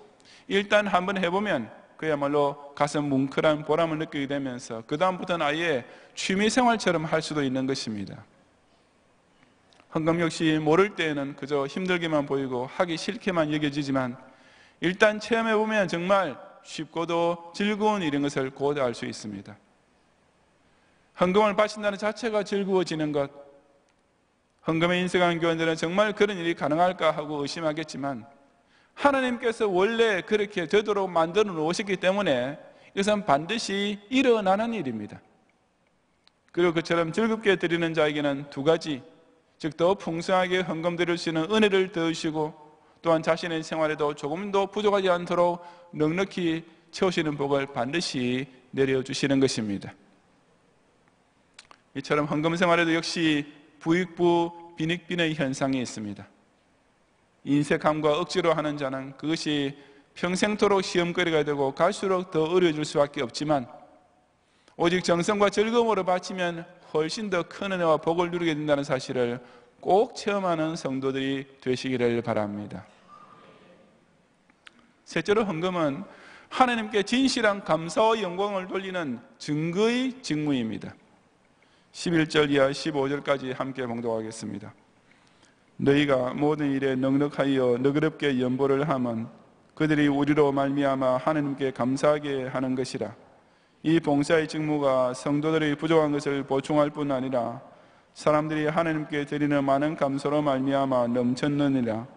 일단 한번 해보면 그야말로 가슴 뭉클한 보람을 느끼게 되면서 그 다음부터는 아예 취미생활처럼 할 수도 있는 것입니다. 헌금 역시 모를 때에는 그저 힘들게만 보이고 하기 싫게만 여겨지지만 일단 체험해보면 정말 쉽고도 즐거운 일인 것을 곧 알 수 있습니다. 헌금을 바친다는 자체가 즐거워지는 것, 헌금에 인색한 교인들은 정말 그런 일이 가능할까 하고 의심하겠지만 하나님께서 원래 그렇게 되도록 만들어 놓으셨기 때문에 이것은 반드시 일어나는 일입니다. 그리고 그처럼 즐겁게 드리는 자에게는 두 가지, 즉 더 풍성하게 헌금 드릴 수 있는 은혜를 더하시고 또한 자신의 생활에도 조금도 부족하지 않도록 넉넉히 채우시는 복을 반드시 내려주시는 것입니다. 이처럼 헌금 생활에도 역시 부익부 빈익빈의 현상이 있습니다. 인색함과 억지로 하는 자는 그것이 평생토록 시험거리가 되고 갈수록 더 어려워질 수밖에 없지만 오직 정성과 즐거움으로 바치면 훨씬 더 큰 은혜와 복을 누리게 된다는 사실을 꼭 체험하는 성도들이 되시기를 바랍니다. 셋째로 헌금은 하나님께 진실한 감사와 영광을 돌리는 증거의 직무입니다. 11절 이하 15절까지 함께 봉독하겠습니다. 너희가 모든 일에 넉넉하여 너그럽게 연보를 하면 그들이 우리로 말미암아 하나님께 감사하게 하는 것이라. 이 봉사의 직무가 성도들의 부족한 것을 보충할 뿐 아니라 사람들이 하나님께 드리는 많은 감사로 말미암아 넘쳤느니라.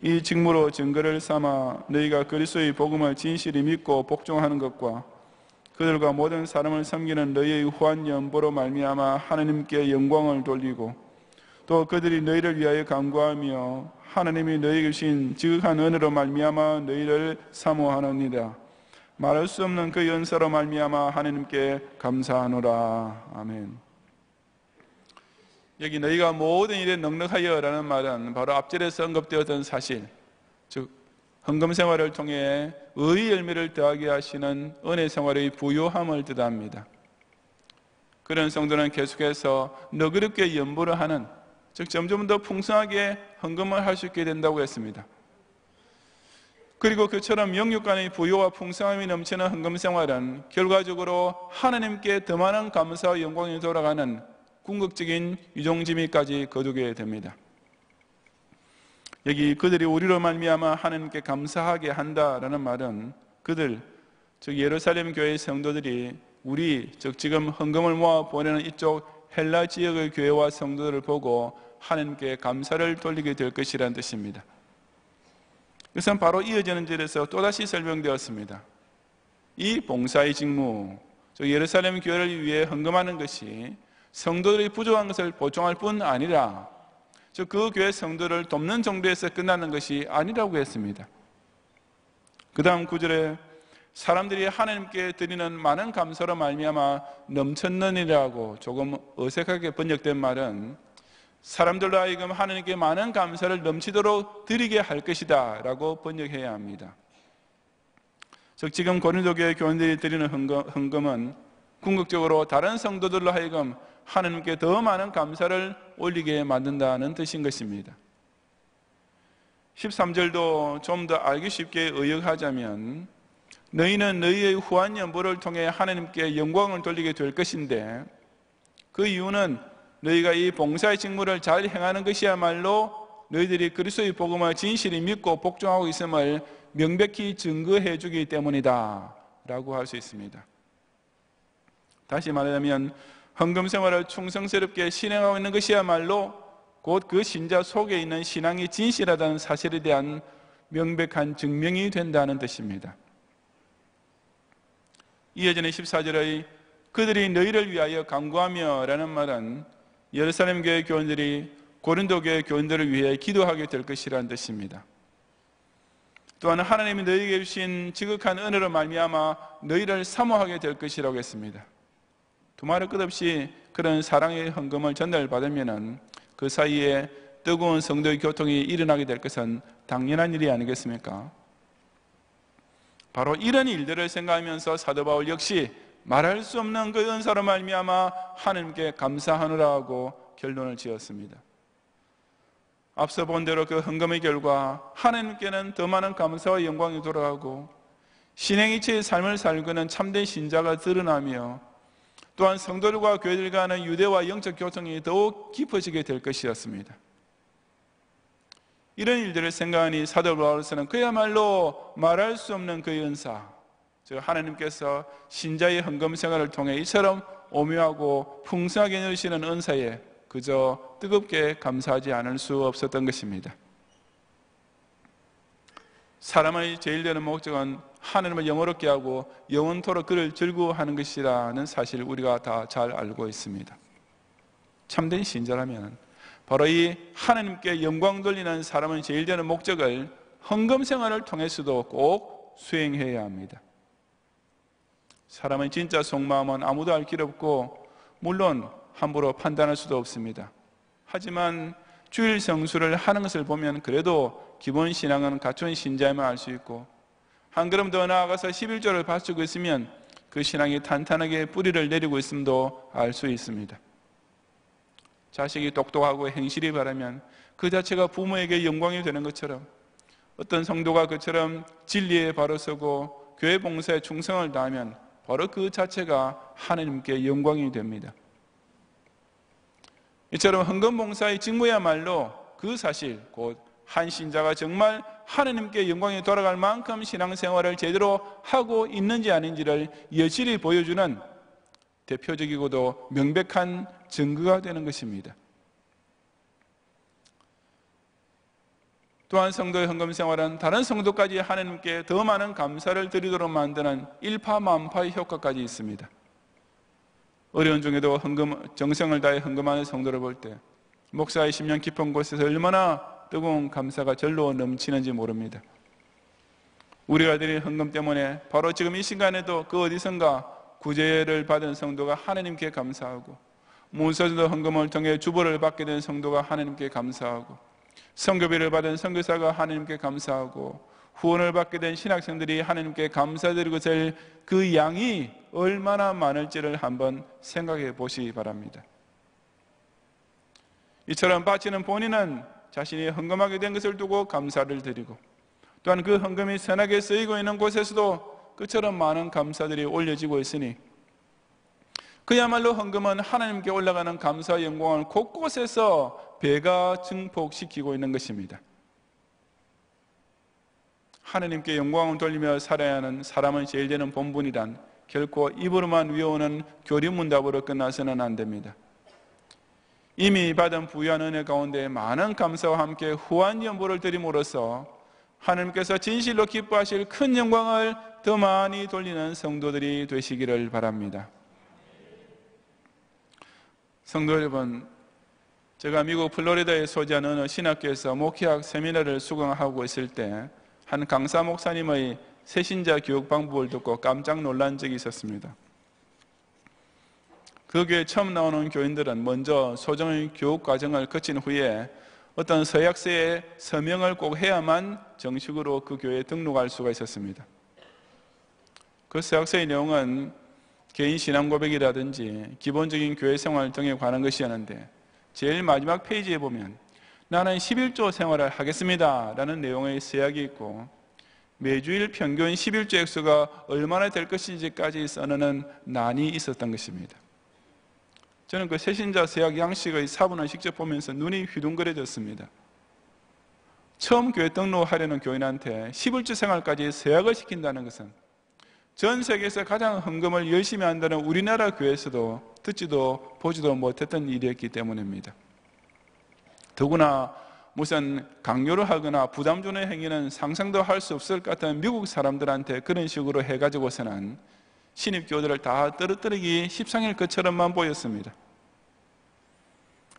이 직무로 증거를 삼아 너희가 그리스도의 복음을 진실히 믿고 복종하는 것과 그들과 모든 사람을 섬기는 너희의 후한 연보로 말미암아 하나님께 영광을 돌리고 또 그들이 너희를 위하여 간구하며 하나님이 너희에게 주신 지극한 은혜로 말미암아 너희를 사모하느니라. 말할 수 없는 그 연사로 말미암아 하나님께 감사하노라. 아멘. 여기 너희가 모든 일에 넉넉하여라는 말은 바로 앞절에서 언급되었던 사실, 즉 헌금 생활을 통해 의의 열매를 더하게 하시는 은혜 생활의 부요함을 뜻합니다. 그런 성도는 계속해서 너그럽게 연보를 하는, 즉 점점 더 풍성하게 헌금을 할 수 있게 된다고 했습니다. 그리고 그처럼 영육 간의 부요와 풍성함이 넘치는 헌금 생활은 결과적으로 하나님께 더 많은 감사와 영광이 돌아가는 궁극적인 유종지미까지 거두게 됩니다. 여기 그들이 우리로 말미암아 하나님께 감사하게 한다라는 말은 그들, 즉 예루살렘 교회의 성도들이 우리, 즉 지금 헌금을 모아 보내는 이쪽 헬라 지역의 교회와 성도들을 보고 하나님께 감사를 돌리게 될 것이라는 뜻입니다. 이것은 바로 이어지는 절에서 또다시 설명되었습니다. 이 봉사의 직무, 즉 예루살렘 교회를 위해 헌금하는 것이 성도들이 부족한 것을 보충할 뿐 아니라 즉 그 교회 성도를 돕는 정도에서 끝나는 것이 아니라고 했습니다. 그 다음 구절에 사람들이 하나님께 드리는 많은 감사로 말미암아 넘쳤느니라고 조금 어색하게 번역된 말은 사람들로 하여금 하나님께 많은 감사를 넘치도록 드리게 할 것이다 라고 번역해야 합니다. 즉 지금 고린도 교회 교인들이 드리는 헌금은 궁극적으로 다른 성도들로 하여금 하나님께 더 많은 감사를 올리게 만든다는 뜻인 것입니다. 13절도 좀 더 알기 쉽게 의역하자면 너희는 너희의 후한 연보를 통해 하나님께 영광을 돌리게 될 것인데 그 이유는 너희가 이 봉사의 직무를 잘 행하는 것이야말로 너희들이 그리스도의 복음을 진실히 믿고 복종하고 있음을 명백히 증거해 주기 때문이다 라고 할 수 있습니다. 다시 말하자면 헌금 생활을 충성스럽게 실행하고 있는 것이야말로 곧 그 신자 속에 있는 신앙이 진실하다는 사실에 대한 명백한 증명이 된다는 뜻입니다. 이어지는 14절의 그들이 너희를 위하여 간구하며 라는 말은 예루살렘 교회 교인들이 고린도 교회 교인들을 위해 기도하게 될 것이라는 뜻입니다. 또한 하나님이 너희에게 주신 지극한 은혜로 말미암아 너희를 사모하게 될 것이라고 했습니다. 두말할 것 없이 그런 사랑의 헌금을 전달받으면 그 사이에 뜨거운 성도의 교통이 일어나게 될 것은 당연한 일이 아니겠습니까? 바로 이런 일들을 생각하면서 사도 바울 역시 말할 수 없는 그 은사로 말미암아 하나님께 감사하노라고 결론을 지었습니다. 앞서 본 대로 그 헌금의 결과 하나님께는 더 많은 감사와 영광이 돌아가고 신행이체의 삶을 살고는 참된 신자가 드러나며 또한 성도들과 교회들 간의 유대와 영적 교통이 더욱 깊어지게 될 것이었습니다. 이런 일들을 생각하니 사도 바울로서는 그야말로 말할 수 없는 그 은사, 즉 하나님께서 신자의 헌금 생활을 통해 이처럼 오묘하고 풍성하게 누리시는 은사에 그저 뜨겁게 감사하지 않을 수 없었던 것입니다. 사람의 제일 되는 목적은 하나님을 영원롭게 하고 영원토록 그를 즐거워하는 것이라는 사실을 우리가 다 잘 알고 있습니다. 참된 신자라면 바로 이 하나님께 영광 돌리는 사람의 제일 되는 목적을 헌금 생활을 통해서도 꼭 수행해야 합니다. 사람의 진짜 속마음은 아무도 알 길 없고 물론 함부로 판단할 수도 없습니다. 하지만 주일 성수를 하는 것을 보면 그래도 기본 신앙은 갖춘 신자임을 알 수 있고 한 걸음 더 나아가서 11조를 바치고 있으면 그 신앙이 탄탄하게 뿌리를 내리고 있음도 알 수 있습니다. 자식이 똑똑하고 행실이 바라면 그 자체가 부모에게 영광이 되는 것처럼, 어떤 성도가 그처럼 진리에 바로 서고 교회 봉사에 충성을 다하면 바로 그 자체가 하나님께 영광이 됩니다. 이처럼 헌금 봉사의 직무야말로 그 사실, 곧 한 신자가 정말 하나님께 영광이 돌아갈 만큼 신앙생활을 제대로 하고 있는지 아닌지를 여실히 보여주는 대표적이고도 명백한 증거가 되는 것입니다. 또한 성도의 헌금 생활은 다른 성도까지 하나님께 더 많은 감사를 드리도록 만드는 일파만파의 효과까지 있습니다. 어려운 중에도 정성을 다해 헌금하는 성도를 볼 때 목사의 심령 깊은 곳에서 얼마나 뜨거운 감사가 절로 넘치는지 모릅니다. 우리가 드린 헌금 때문에 바로 지금 이 시간에도 그 어디선가 구제를 받은 성도가 하나님께 감사하고, 문서도 헌금을 통해 주보를 받게 된 성도가 하나님께 감사하고, 선교비를 받은 선교사가 하나님께 감사하고, 후원을 받게 된 신학생들이 하나님께 감사드리고 될 그 양이 얼마나 많을지를 한번 생각해 보시기 바랍니다. 이처럼 바치는 본인은 자신이 헌금하게 된 것을 두고 감사를 드리고, 또한 그 헌금이 선하게 쓰이고 있는 곳에서도 그처럼 많은 감사들이 올려지고 있으니 그야말로 헌금은 하나님께 올라가는 감사와 영광을 곳곳에서 배가 증폭시키고 있는 것입니다. 하나님께 영광을 돌리며 살아야 하는 사람은 제일 되는 본분이란 결코 입으로만 외우는 교리문답으로 끝나서는 안 됩니다. 이미 받은 부유한 은혜 가운데 많은 감사와 함께 후한 연보를 드림으로써 하나님께서 진실로 기뻐하실 큰 영광을 더 많이 돌리는 성도들이 되시기를 바랍니다. 성도 여러분, 제가 미국 플로리다에 소재한 어느 신학교에서 목회학 세미나를 수강하고 있을 때 한 강사 목사님의 새신자 교육 방법을 듣고 깜짝 놀란 적이 있었습니다. 그 교회에 처음 나오는 교인들은 먼저 소정의 교육 과정을 거친 후에 어떤 서약서에 서명을 꼭 해야만 정식으로 그 교회에 등록할 수가 있었습니다. 그 서약서의 내용은 개인 신앙 고백이라든지 기본적인 교회 생활 등에 관한 것이었는데, 제일 마지막 페이지에 보면 나는 11조 생활을 하겠습니다 라는 내용의 서약이 있고, 매주일 평균 11조 액수가 얼마나 될 것인지까지 써놓는 난이 있었던 것입니다. 저는 그 새신자 서약 양식의 사본을 직접 보면서 눈이 휘둥그레졌습니다. 처음 교회 등록하려는 교인한테 11조 생활까지 서약을 시킨다는 것은 전 세계에서 가장 헌금을 열심히 한다는 우리나라 교회에서도 듣지도 보지도 못했던 일이었기 때문입니다. 더구나 무슨 강요를 하거나 부담 주는 행위는 상상도 할 수 없을 것 같은 미국 사람들한테 그런 식으로 해가지고서는 신입교들을 다 떨어뜨리기 십상일 것처럼만 보였습니다.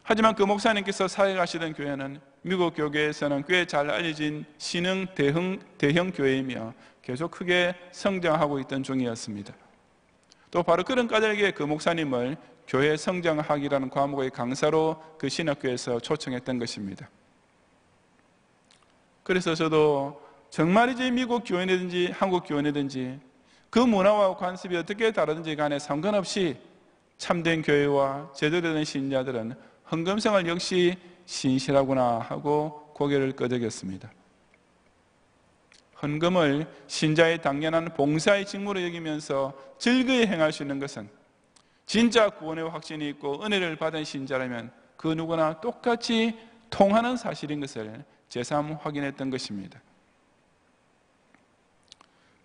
하지만 그 목사님께서 사역하시던 교회는 미국 교계에서는 꽤 잘 알려진 신흥 대형 교회이며 계속 크게 성장하고 있던 중이었습니다. 또 바로 그런 까닭에 그 목사님을 교회 성장학이라는 과목의 강사로 그 신학교에서 초청했던 것입니다. 그래서 저도 정말이지 미국 교회이든지 한국 교회이든지 그 문화와 관습이 어떻게 다르든지 간에 상관없이 참된 교회와 제대로 된 신자들은 헌금생활 역시 신실하구나 하고 고개를 끄덕였습니다. 헌금을 신자의 당연한 봉사의 직무로 여기면서 즐거이 행할 수 있는 것은 진짜 구원의 확신이 있고 은혜를 받은 신자라면 그 누구나 똑같이 통하는 사실인 것을 제삼 확인했던 것입니다.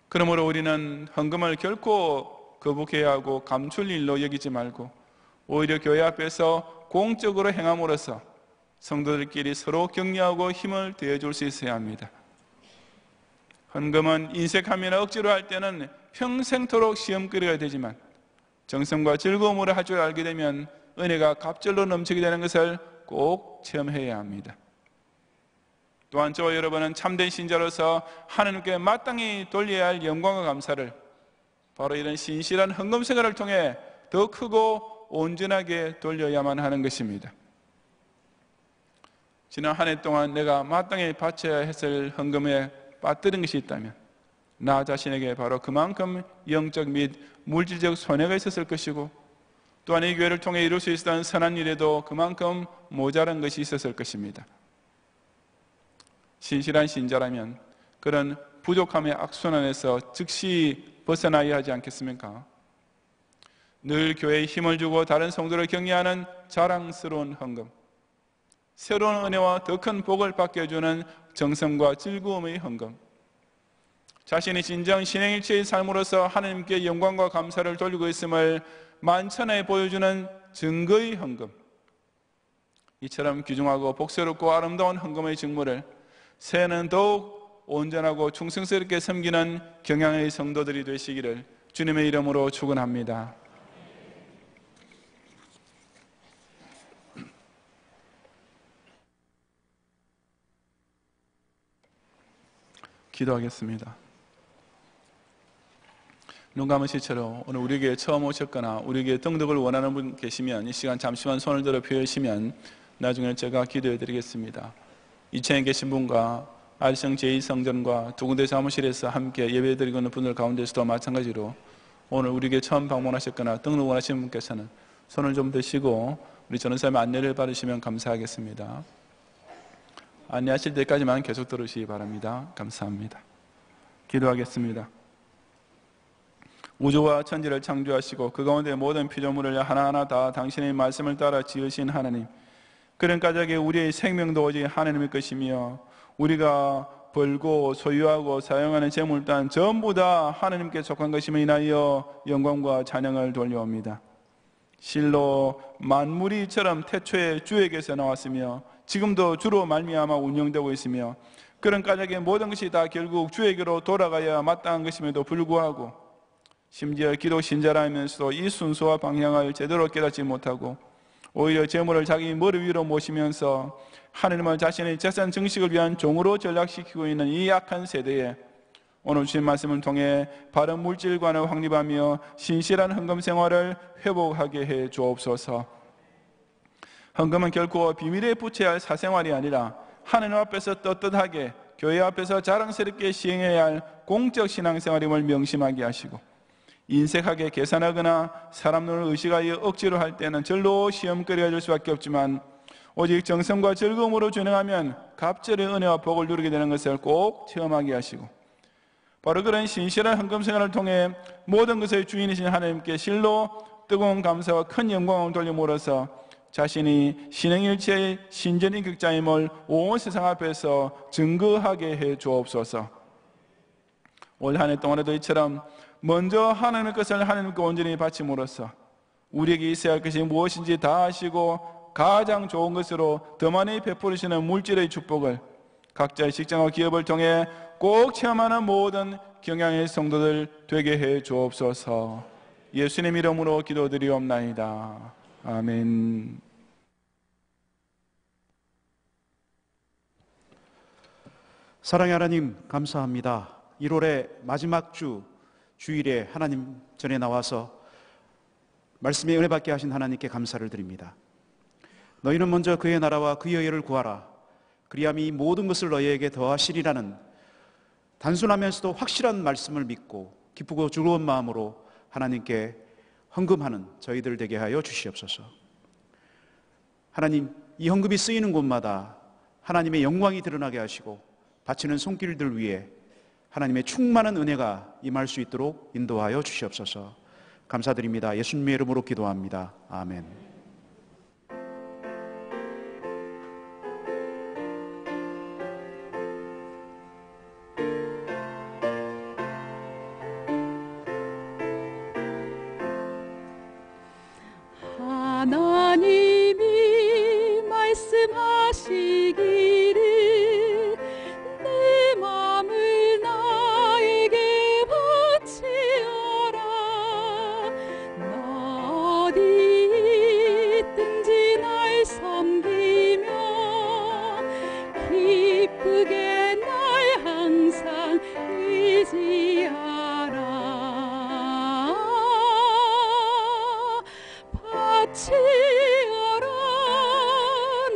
그러므로 우리는 헌금을 결코 거북해야 하고 감출 일로 여기지 말고 오히려 교회 앞에서 공적으로 행함으로써 성도들끼리 서로 격려하고 힘을 더해줄 수 있어야 합니다. 헌금은 인색함이나 억지로 할 때는 평생토록 시험거리가 되지만 정성과 즐거움으로 할 줄 알게 되면 은혜가 갑절로 넘치게 되는 것을 꼭 체험해야 합니다. 또한 저와 여러분은 참된 신자로서 하나님께 마땅히 돌려야 할 영광과 감사를 바로 이런 신실한 헌금 생활을 통해 더 크고 온전하게 돌려야만 하는 것입니다. 지난 한 해 동안 내가 마땅히 바쳐야 했을 헌금에 빠뜨린 것이 있다면 나 자신에게 바로 그만큼 영적 및 물질적 손해가 있었을 것이고, 또한 이 교회를 통해 이룰 수 있었던 선한 일에도 그만큼 모자란 것이 있었을 것입니다. 신실한 신자라면 그런 부족함의 악순환에서 즉시 벗어나야 하지 않겠습니까? 늘 교회에 힘을 주고 다른 성도를 격려하는 자랑스러운 헌금, 새로운 은혜와 더 큰 복을 받게 해주는 정성과 즐거움의 헌금, 자신이 진정 신행일체의 삶으로서 하나님께 영광과 감사를 돌리고 있음을 만천하에 보여주는 증거의 헌금, 이처럼 귀중하고 복스럽고 아름다운 헌금의 직무를 새해는 더욱 온전하고 충성스럽게 섬기는 경향의 성도들이 되시기를 주님의 이름으로 축원합니다. 기도하겠습니다. 눈 감으신 채로 오늘 우리에게 처음 오셨거나 우리에게 등록을 원하는 분 계시면 이 시간 잠시만 손을 들어 펴주시면 나중에 제가 기도해 드리겠습니다. 2층에 계신 분과 아리성 제2성전과 두 군데 사무실에서 함께 예배 드리고 있는 분들 가운데서도 마찬가지로 오늘 우리에게 처음 방문하셨거나 등록 원하시는 분께서는 손을 좀 드시고 우리 전원사님의 안내를 받으시면 감사하겠습니다. 안내하실 때까지만 계속 들으시기 바랍니다. 감사합니다. 기도하겠습니다. 우주와 천지를 창조하시고 그 가운데 모든 피조물을 하나하나 다 당신의 말씀을 따라 지으신 하나님, 그런 까닭에 우리의 생명도 오직 하나님의 것이며 우리가 벌고 소유하고 사용하는 재물 또한 전부 다 하나님께 속한 것임을 인하여 영광과 찬양을 돌려옵니다. 실로 만물이 이처럼 태초에 주에게서 나왔으며 지금도 주로 말미암아 운영되고 있으며 그런 까닭에 모든 것이 다 결국 주에게로 돌아가야 마땅한 것임에도 불구하고 심지어 기독 신자라면서도 이 순서와 방향을 제대로 깨닫지 못하고 오히려 재물을 자기 머리 위로 모시면서 하나님을 자신의 재산 증식을 위한 종으로 전락시키고 있는 이 악한 세대에 오늘 주신 말씀을 통해 바른 물질관을 확립하며 신실한 헌금 생활을 회복하게 해 주옵소서. 헌금은 결코 비밀에 붙여야 할 사생활이 아니라 하나님 앞에서 떳떳하게 교회 앞에서 자랑스럽게 시행해야 할 공적 신앙생활임을 명심하게 하시고, 인색하게 계산하거나 사람 눈을 의식하여 억지로 할 때는 절로 시험거리가 될 수밖에 없지만 오직 정성과 즐거움으로 준행하면 갑절의 은혜와 복을 누리게 되는 것을 꼭 체험하게 하시고, 바로 그런 신실한 헌금 생활을 통해 모든 것의 주인이신 하나님께 실로 뜨거운 감사와 큰 영광을 돌림으로써 자신이 신행일체의 신전인 극자임을 온 세상 앞에서 증거하게 해 주옵소서. 올 한 해 동안에도 이처럼 먼저 하나님의 것을 하나님께 온전히 바침으로써 우리에게 있어야 할 것이 무엇인지 다 아시고 가장 좋은 것으로 더 많이 베풀으시는 물질의 축복을 각자의 직장과 기업을 통해 꼭 체험하는 모든 경향의 성도들 되게 해 주옵소서. 예수님 이름으로 기도드리옵나이다. 아멘. 사랑의 하나님, 감사합니다. 1월의 마지막 주일에 하나님 전에 나와서 말씀에 은혜 받게 하신 하나님께 감사를 드립니다. 너희는 먼저 그의 나라와 그의 의를 구하라. 그리하면 이 모든 것을 너희에게 더하시리라는 단순하면서도 확실한 말씀을 믿고 기쁘고 즐거운 마음으로 하나님께 헌금하는 저희들 되게 하여 주시옵소서. 하나님, 이 헌금이 쓰이는 곳마다 하나님의 영광이 드러나게 하시고 바치는 손길들 위에 하나님의 충만한 은혜가 임할 수 있도록 인도하여 주시옵소서. 감사드립니다. 예수님의 이름으로 기도합니다. 아멘. 하나님이 말씀하시기를 내 마음을 나에게 바치어라. 나 어디 있든지 날 섬기며 기쁘게 날 항상 의지하라. 바치어라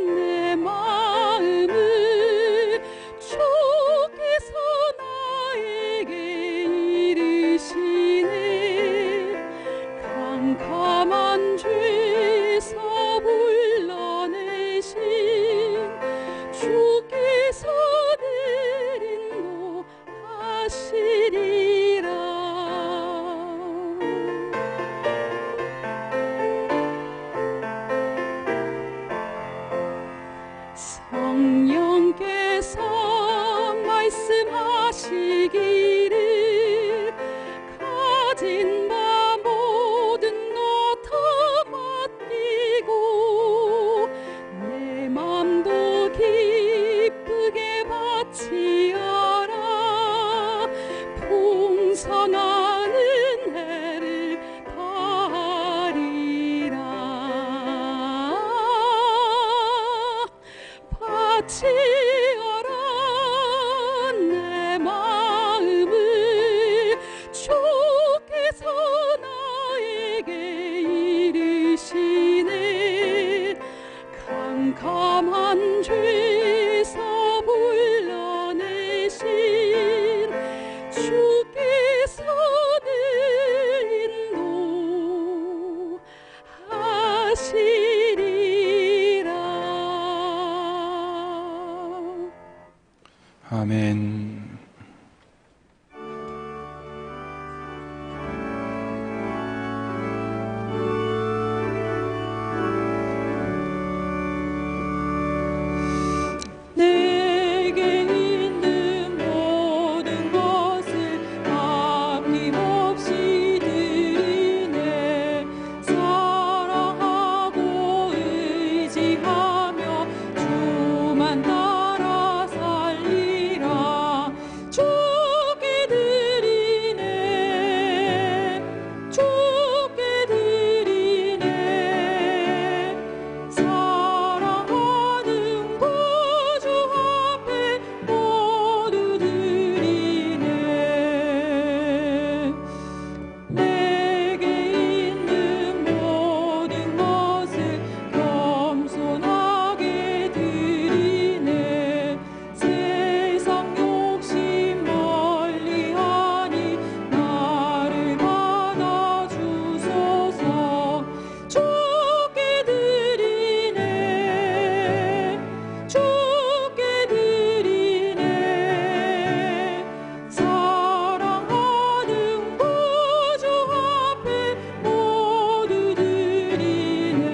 내 마음을 주께서 나에게 말씀하시기를 가진 바 모든 것 다 맡기고 내 맘도 기쁘게 바치어라 풍성한 은혜를 바리라 바치어라 내 마음을 주께서 나에게 이르시네 캄캄한 죄에서 불러내신 주께서 늘 인도하시리라. 아멘. 내게 있는 모든 것을 아낌없이 드리네 사랑하고 의지하며 주만 따라 살리라 주께 드리네 주께 드리네 사랑하는 구주 앞에 모두 드리네 내게 있는 모든 것을 겸손하게 드리네 세상 욕심 멀리하니 나를 받아 주소서 주께 드리네 주께 드리네 사랑하는 구주 앞에 모두 드리네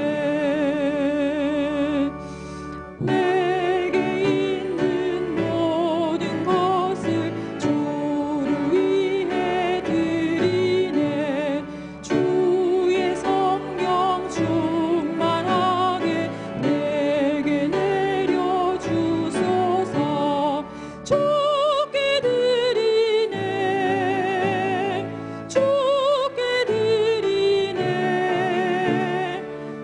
내게 있는 모든 것을 주를 위해 드리네 주의 성령 충만하게 내게 내려주소서 주께 드리네 주께 드리네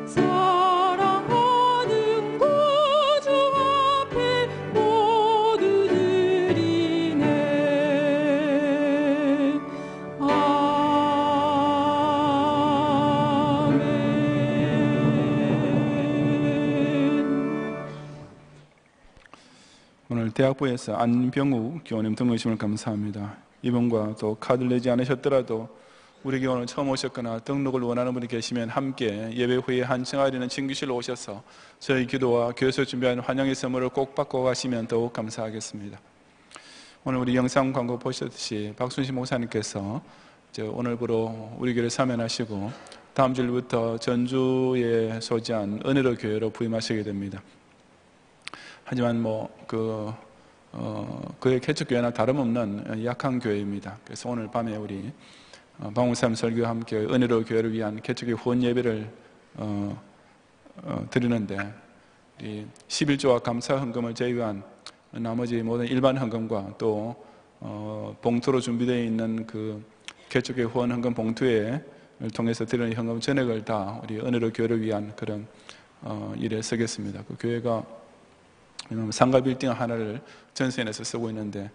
사랑하는 구주 앞에 모두 드리네 아멘. 오늘 대학부에서 안병우 교원님 등록심을 감사합니다. 이분과 또 카드를 내지 않으셨더라도 우리 교원을 처음 오셨거나 등록을 원하는 분이 계시면 함께 예배 후에 한층아리는 친구실로 오셔서 저희 기도와 교회에서 준비한 환영의 선물을 꼭 받고 가시면 더욱 감사하겠습니다. 오늘 우리 영상 광고 보셨듯이 박순신 목사님께서 오늘부로 우리 교회를 사면하시고 다음 주부터 전주에 소재한 은혜로 교회로 부임하시게 됩니다. 하지만 그의 개척교회나 다름없는 약한 교회입니다. 그래서 오늘 밤에 우리 박목사님 설교와 함께 은혜로 교회를 위한 개척교회 후원 예배를 드리는데 11조와 감사 헌금을 제외한 나머지 모든 일반 헌금과 또 봉투로 준비되어 있는 그 개척교회 후원 헌금 봉투에 통해서 드리는 헌금 전액을 다 우리 은혜로 교회를 위한 그런 일에 쓰겠습니다. 그 교회가 상가 빌딩 하나를 전세에 내서 쓰고 있는데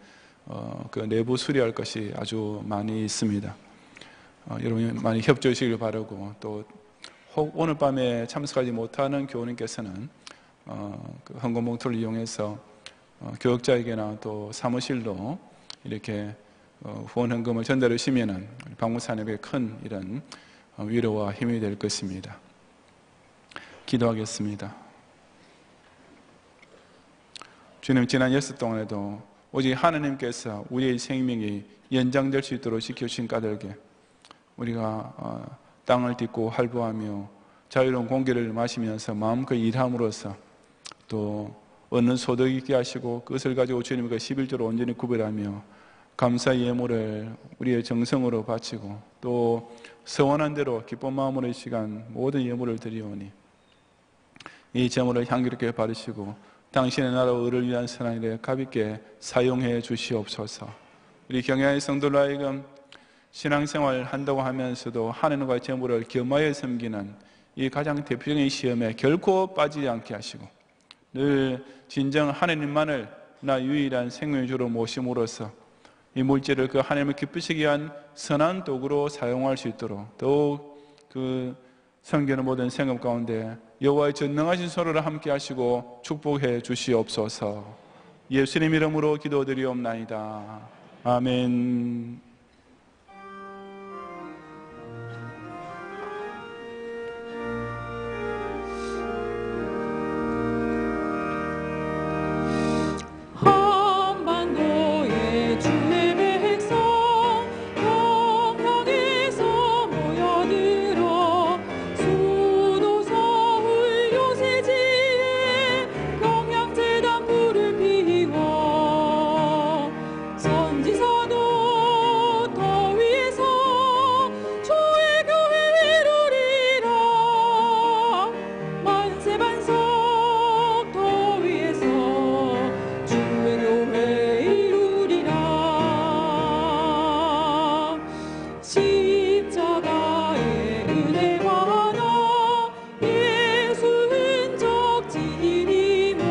그 내부 수리할 것이 아주 많이 있습니다. 여러분이 많이 협조해 주시길 바라고 또 혹 오늘 밤에 참석하지 못하는 교우님께서는 그 헌금 봉투를 이용해서 교역자에게나 또 사무실로 이렇게 후원 헌금을 전달해 주시면은 박 목사님에게 큰 이런 위로와 힘이 될 것입니다. 기도하겠습니다. 주님, 지난 예수 동안에도 오직 하나님께서 우리의 생명이 연장될 수 있도록 지켜주신 까닭에 우리가 땅을 딛고 활보하며 자유로운 공기를 마시면서 마음껏 일함으로써 또 얻는 소득이 있게 하시고 그것을 가지고 주님과 11조로 온전히 구별하며 감사 예물을 우리의 정성으로 바치고 또 서원한 대로 기쁜 마음으로 이 시간 모든 예물을 드리오니 이 제물을 향기롭게 받으시고 당신의 나라 의를 위한 선한 일에 가볍게 사용해 주시옵소서. 우리 경야의 성도로 하여금 신앙생활 한다고 하면서도 하나님과 제물을 겸하여 섬기는 이 가장 대표적인 시험에 결코 빠지지 않게 하시고 늘 진정 하나님만을 나 유일한 생명의 주로 모심으로써 이 물질을 그 하나님을 기쁘시게 한 선한 도구로 사용할 수 있도록 더욱 그 섬기는 모든 생업 가운데 여호와의 전능하신 손으로 함께 하시고 축복해 주시옵소서. 예수님 이름으로 기도드리옵나이다. 아멘. 한반도의 주의 백성 평양에서 모여들어 수도 서울 요새지에 평양재단 불을 피워 선지서도 더 위에서 주의 교회 이루리라 만세반석 더 위에서 주의 교회 이루리라 십자가의 은혜와 나 예수 흔적 지니모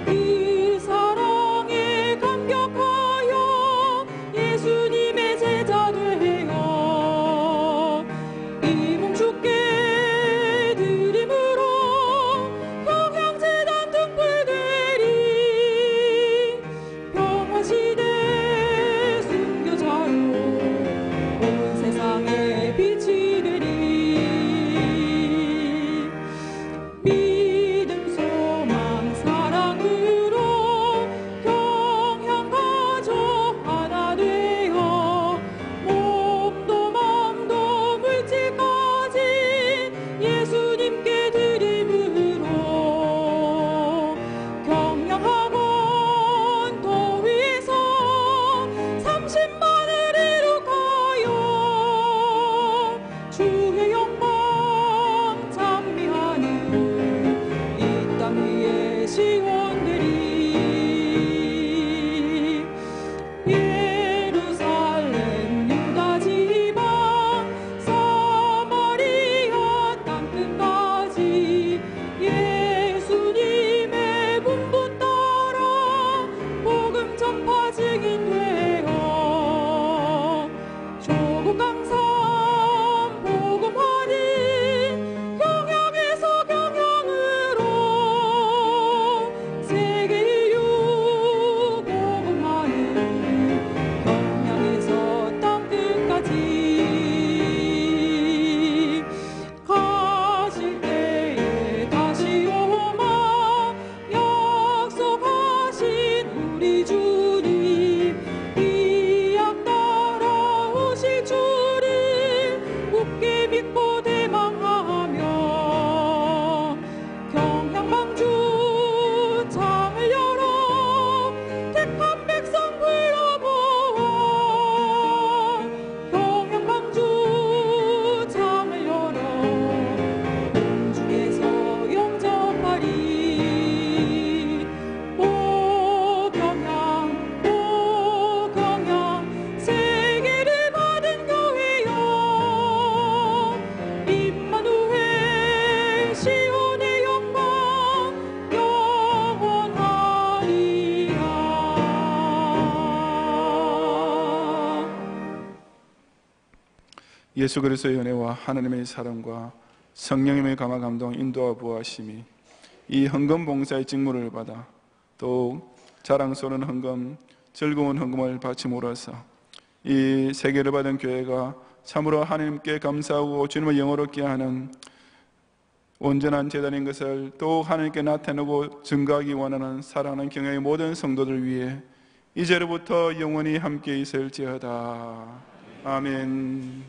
그 사랑에 감격하여 예수님의 제자 되어 이 몸 주께 드림으로 평양재단 등불되리 평화시대 순교자로 온 세상에 빛이 되리 믿음 소망 사랑으로 평양 가족 하나 되어 몸도 마음도 물질까지 예수님께 드림으로 경영학원 더 위에서 30만을 이룩하여 주의 영광 찬미하는 이 땅 위의 시온들이 예루살렘 유다 지방 사마리아 땅끝까지 예수님의 분부 따라 복음 전파 증인 되어 조국 강산 복음하는 평양에서 경영으로 세계 인류 복음하는 평양에서 땅끝까지 가실 때에 다시 오마 약속하신 우리 주님 이 약 따라오실 줄을 굳게 믿고 대망하며 경향방주 창을 열어 택한 백성 불러모아 경향방주 창을 열어 공중에서 영접하리 오 경양 세계를 받은 교회여 임마누엘 시온의 영광 영원하리라. 예수 그리스도의 은혜와 하나님의 사랑과 성령님의 감화 감동 인도와 보호하심이 이 헌금 봉사의 직무를 받아 또 자랑스러운 헌금 즐거운 헌금을 바침으로써 이 세계를 받은 교회가 참으로 하나님께 감사하고 주님을 영화롭게 하는 온전한 제단인 것을 또 하나님께 나타내고 증거하기 원하는 사랑하는 경영의 모든 성도들 위해 이제로부터 영원히 함께 있을지어다. 아멘.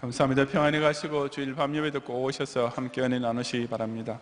감사합니다. 평안히 가시고 주일 밤 예배 듣고 오셔서 함께 은혜 나누시기 바랍니다.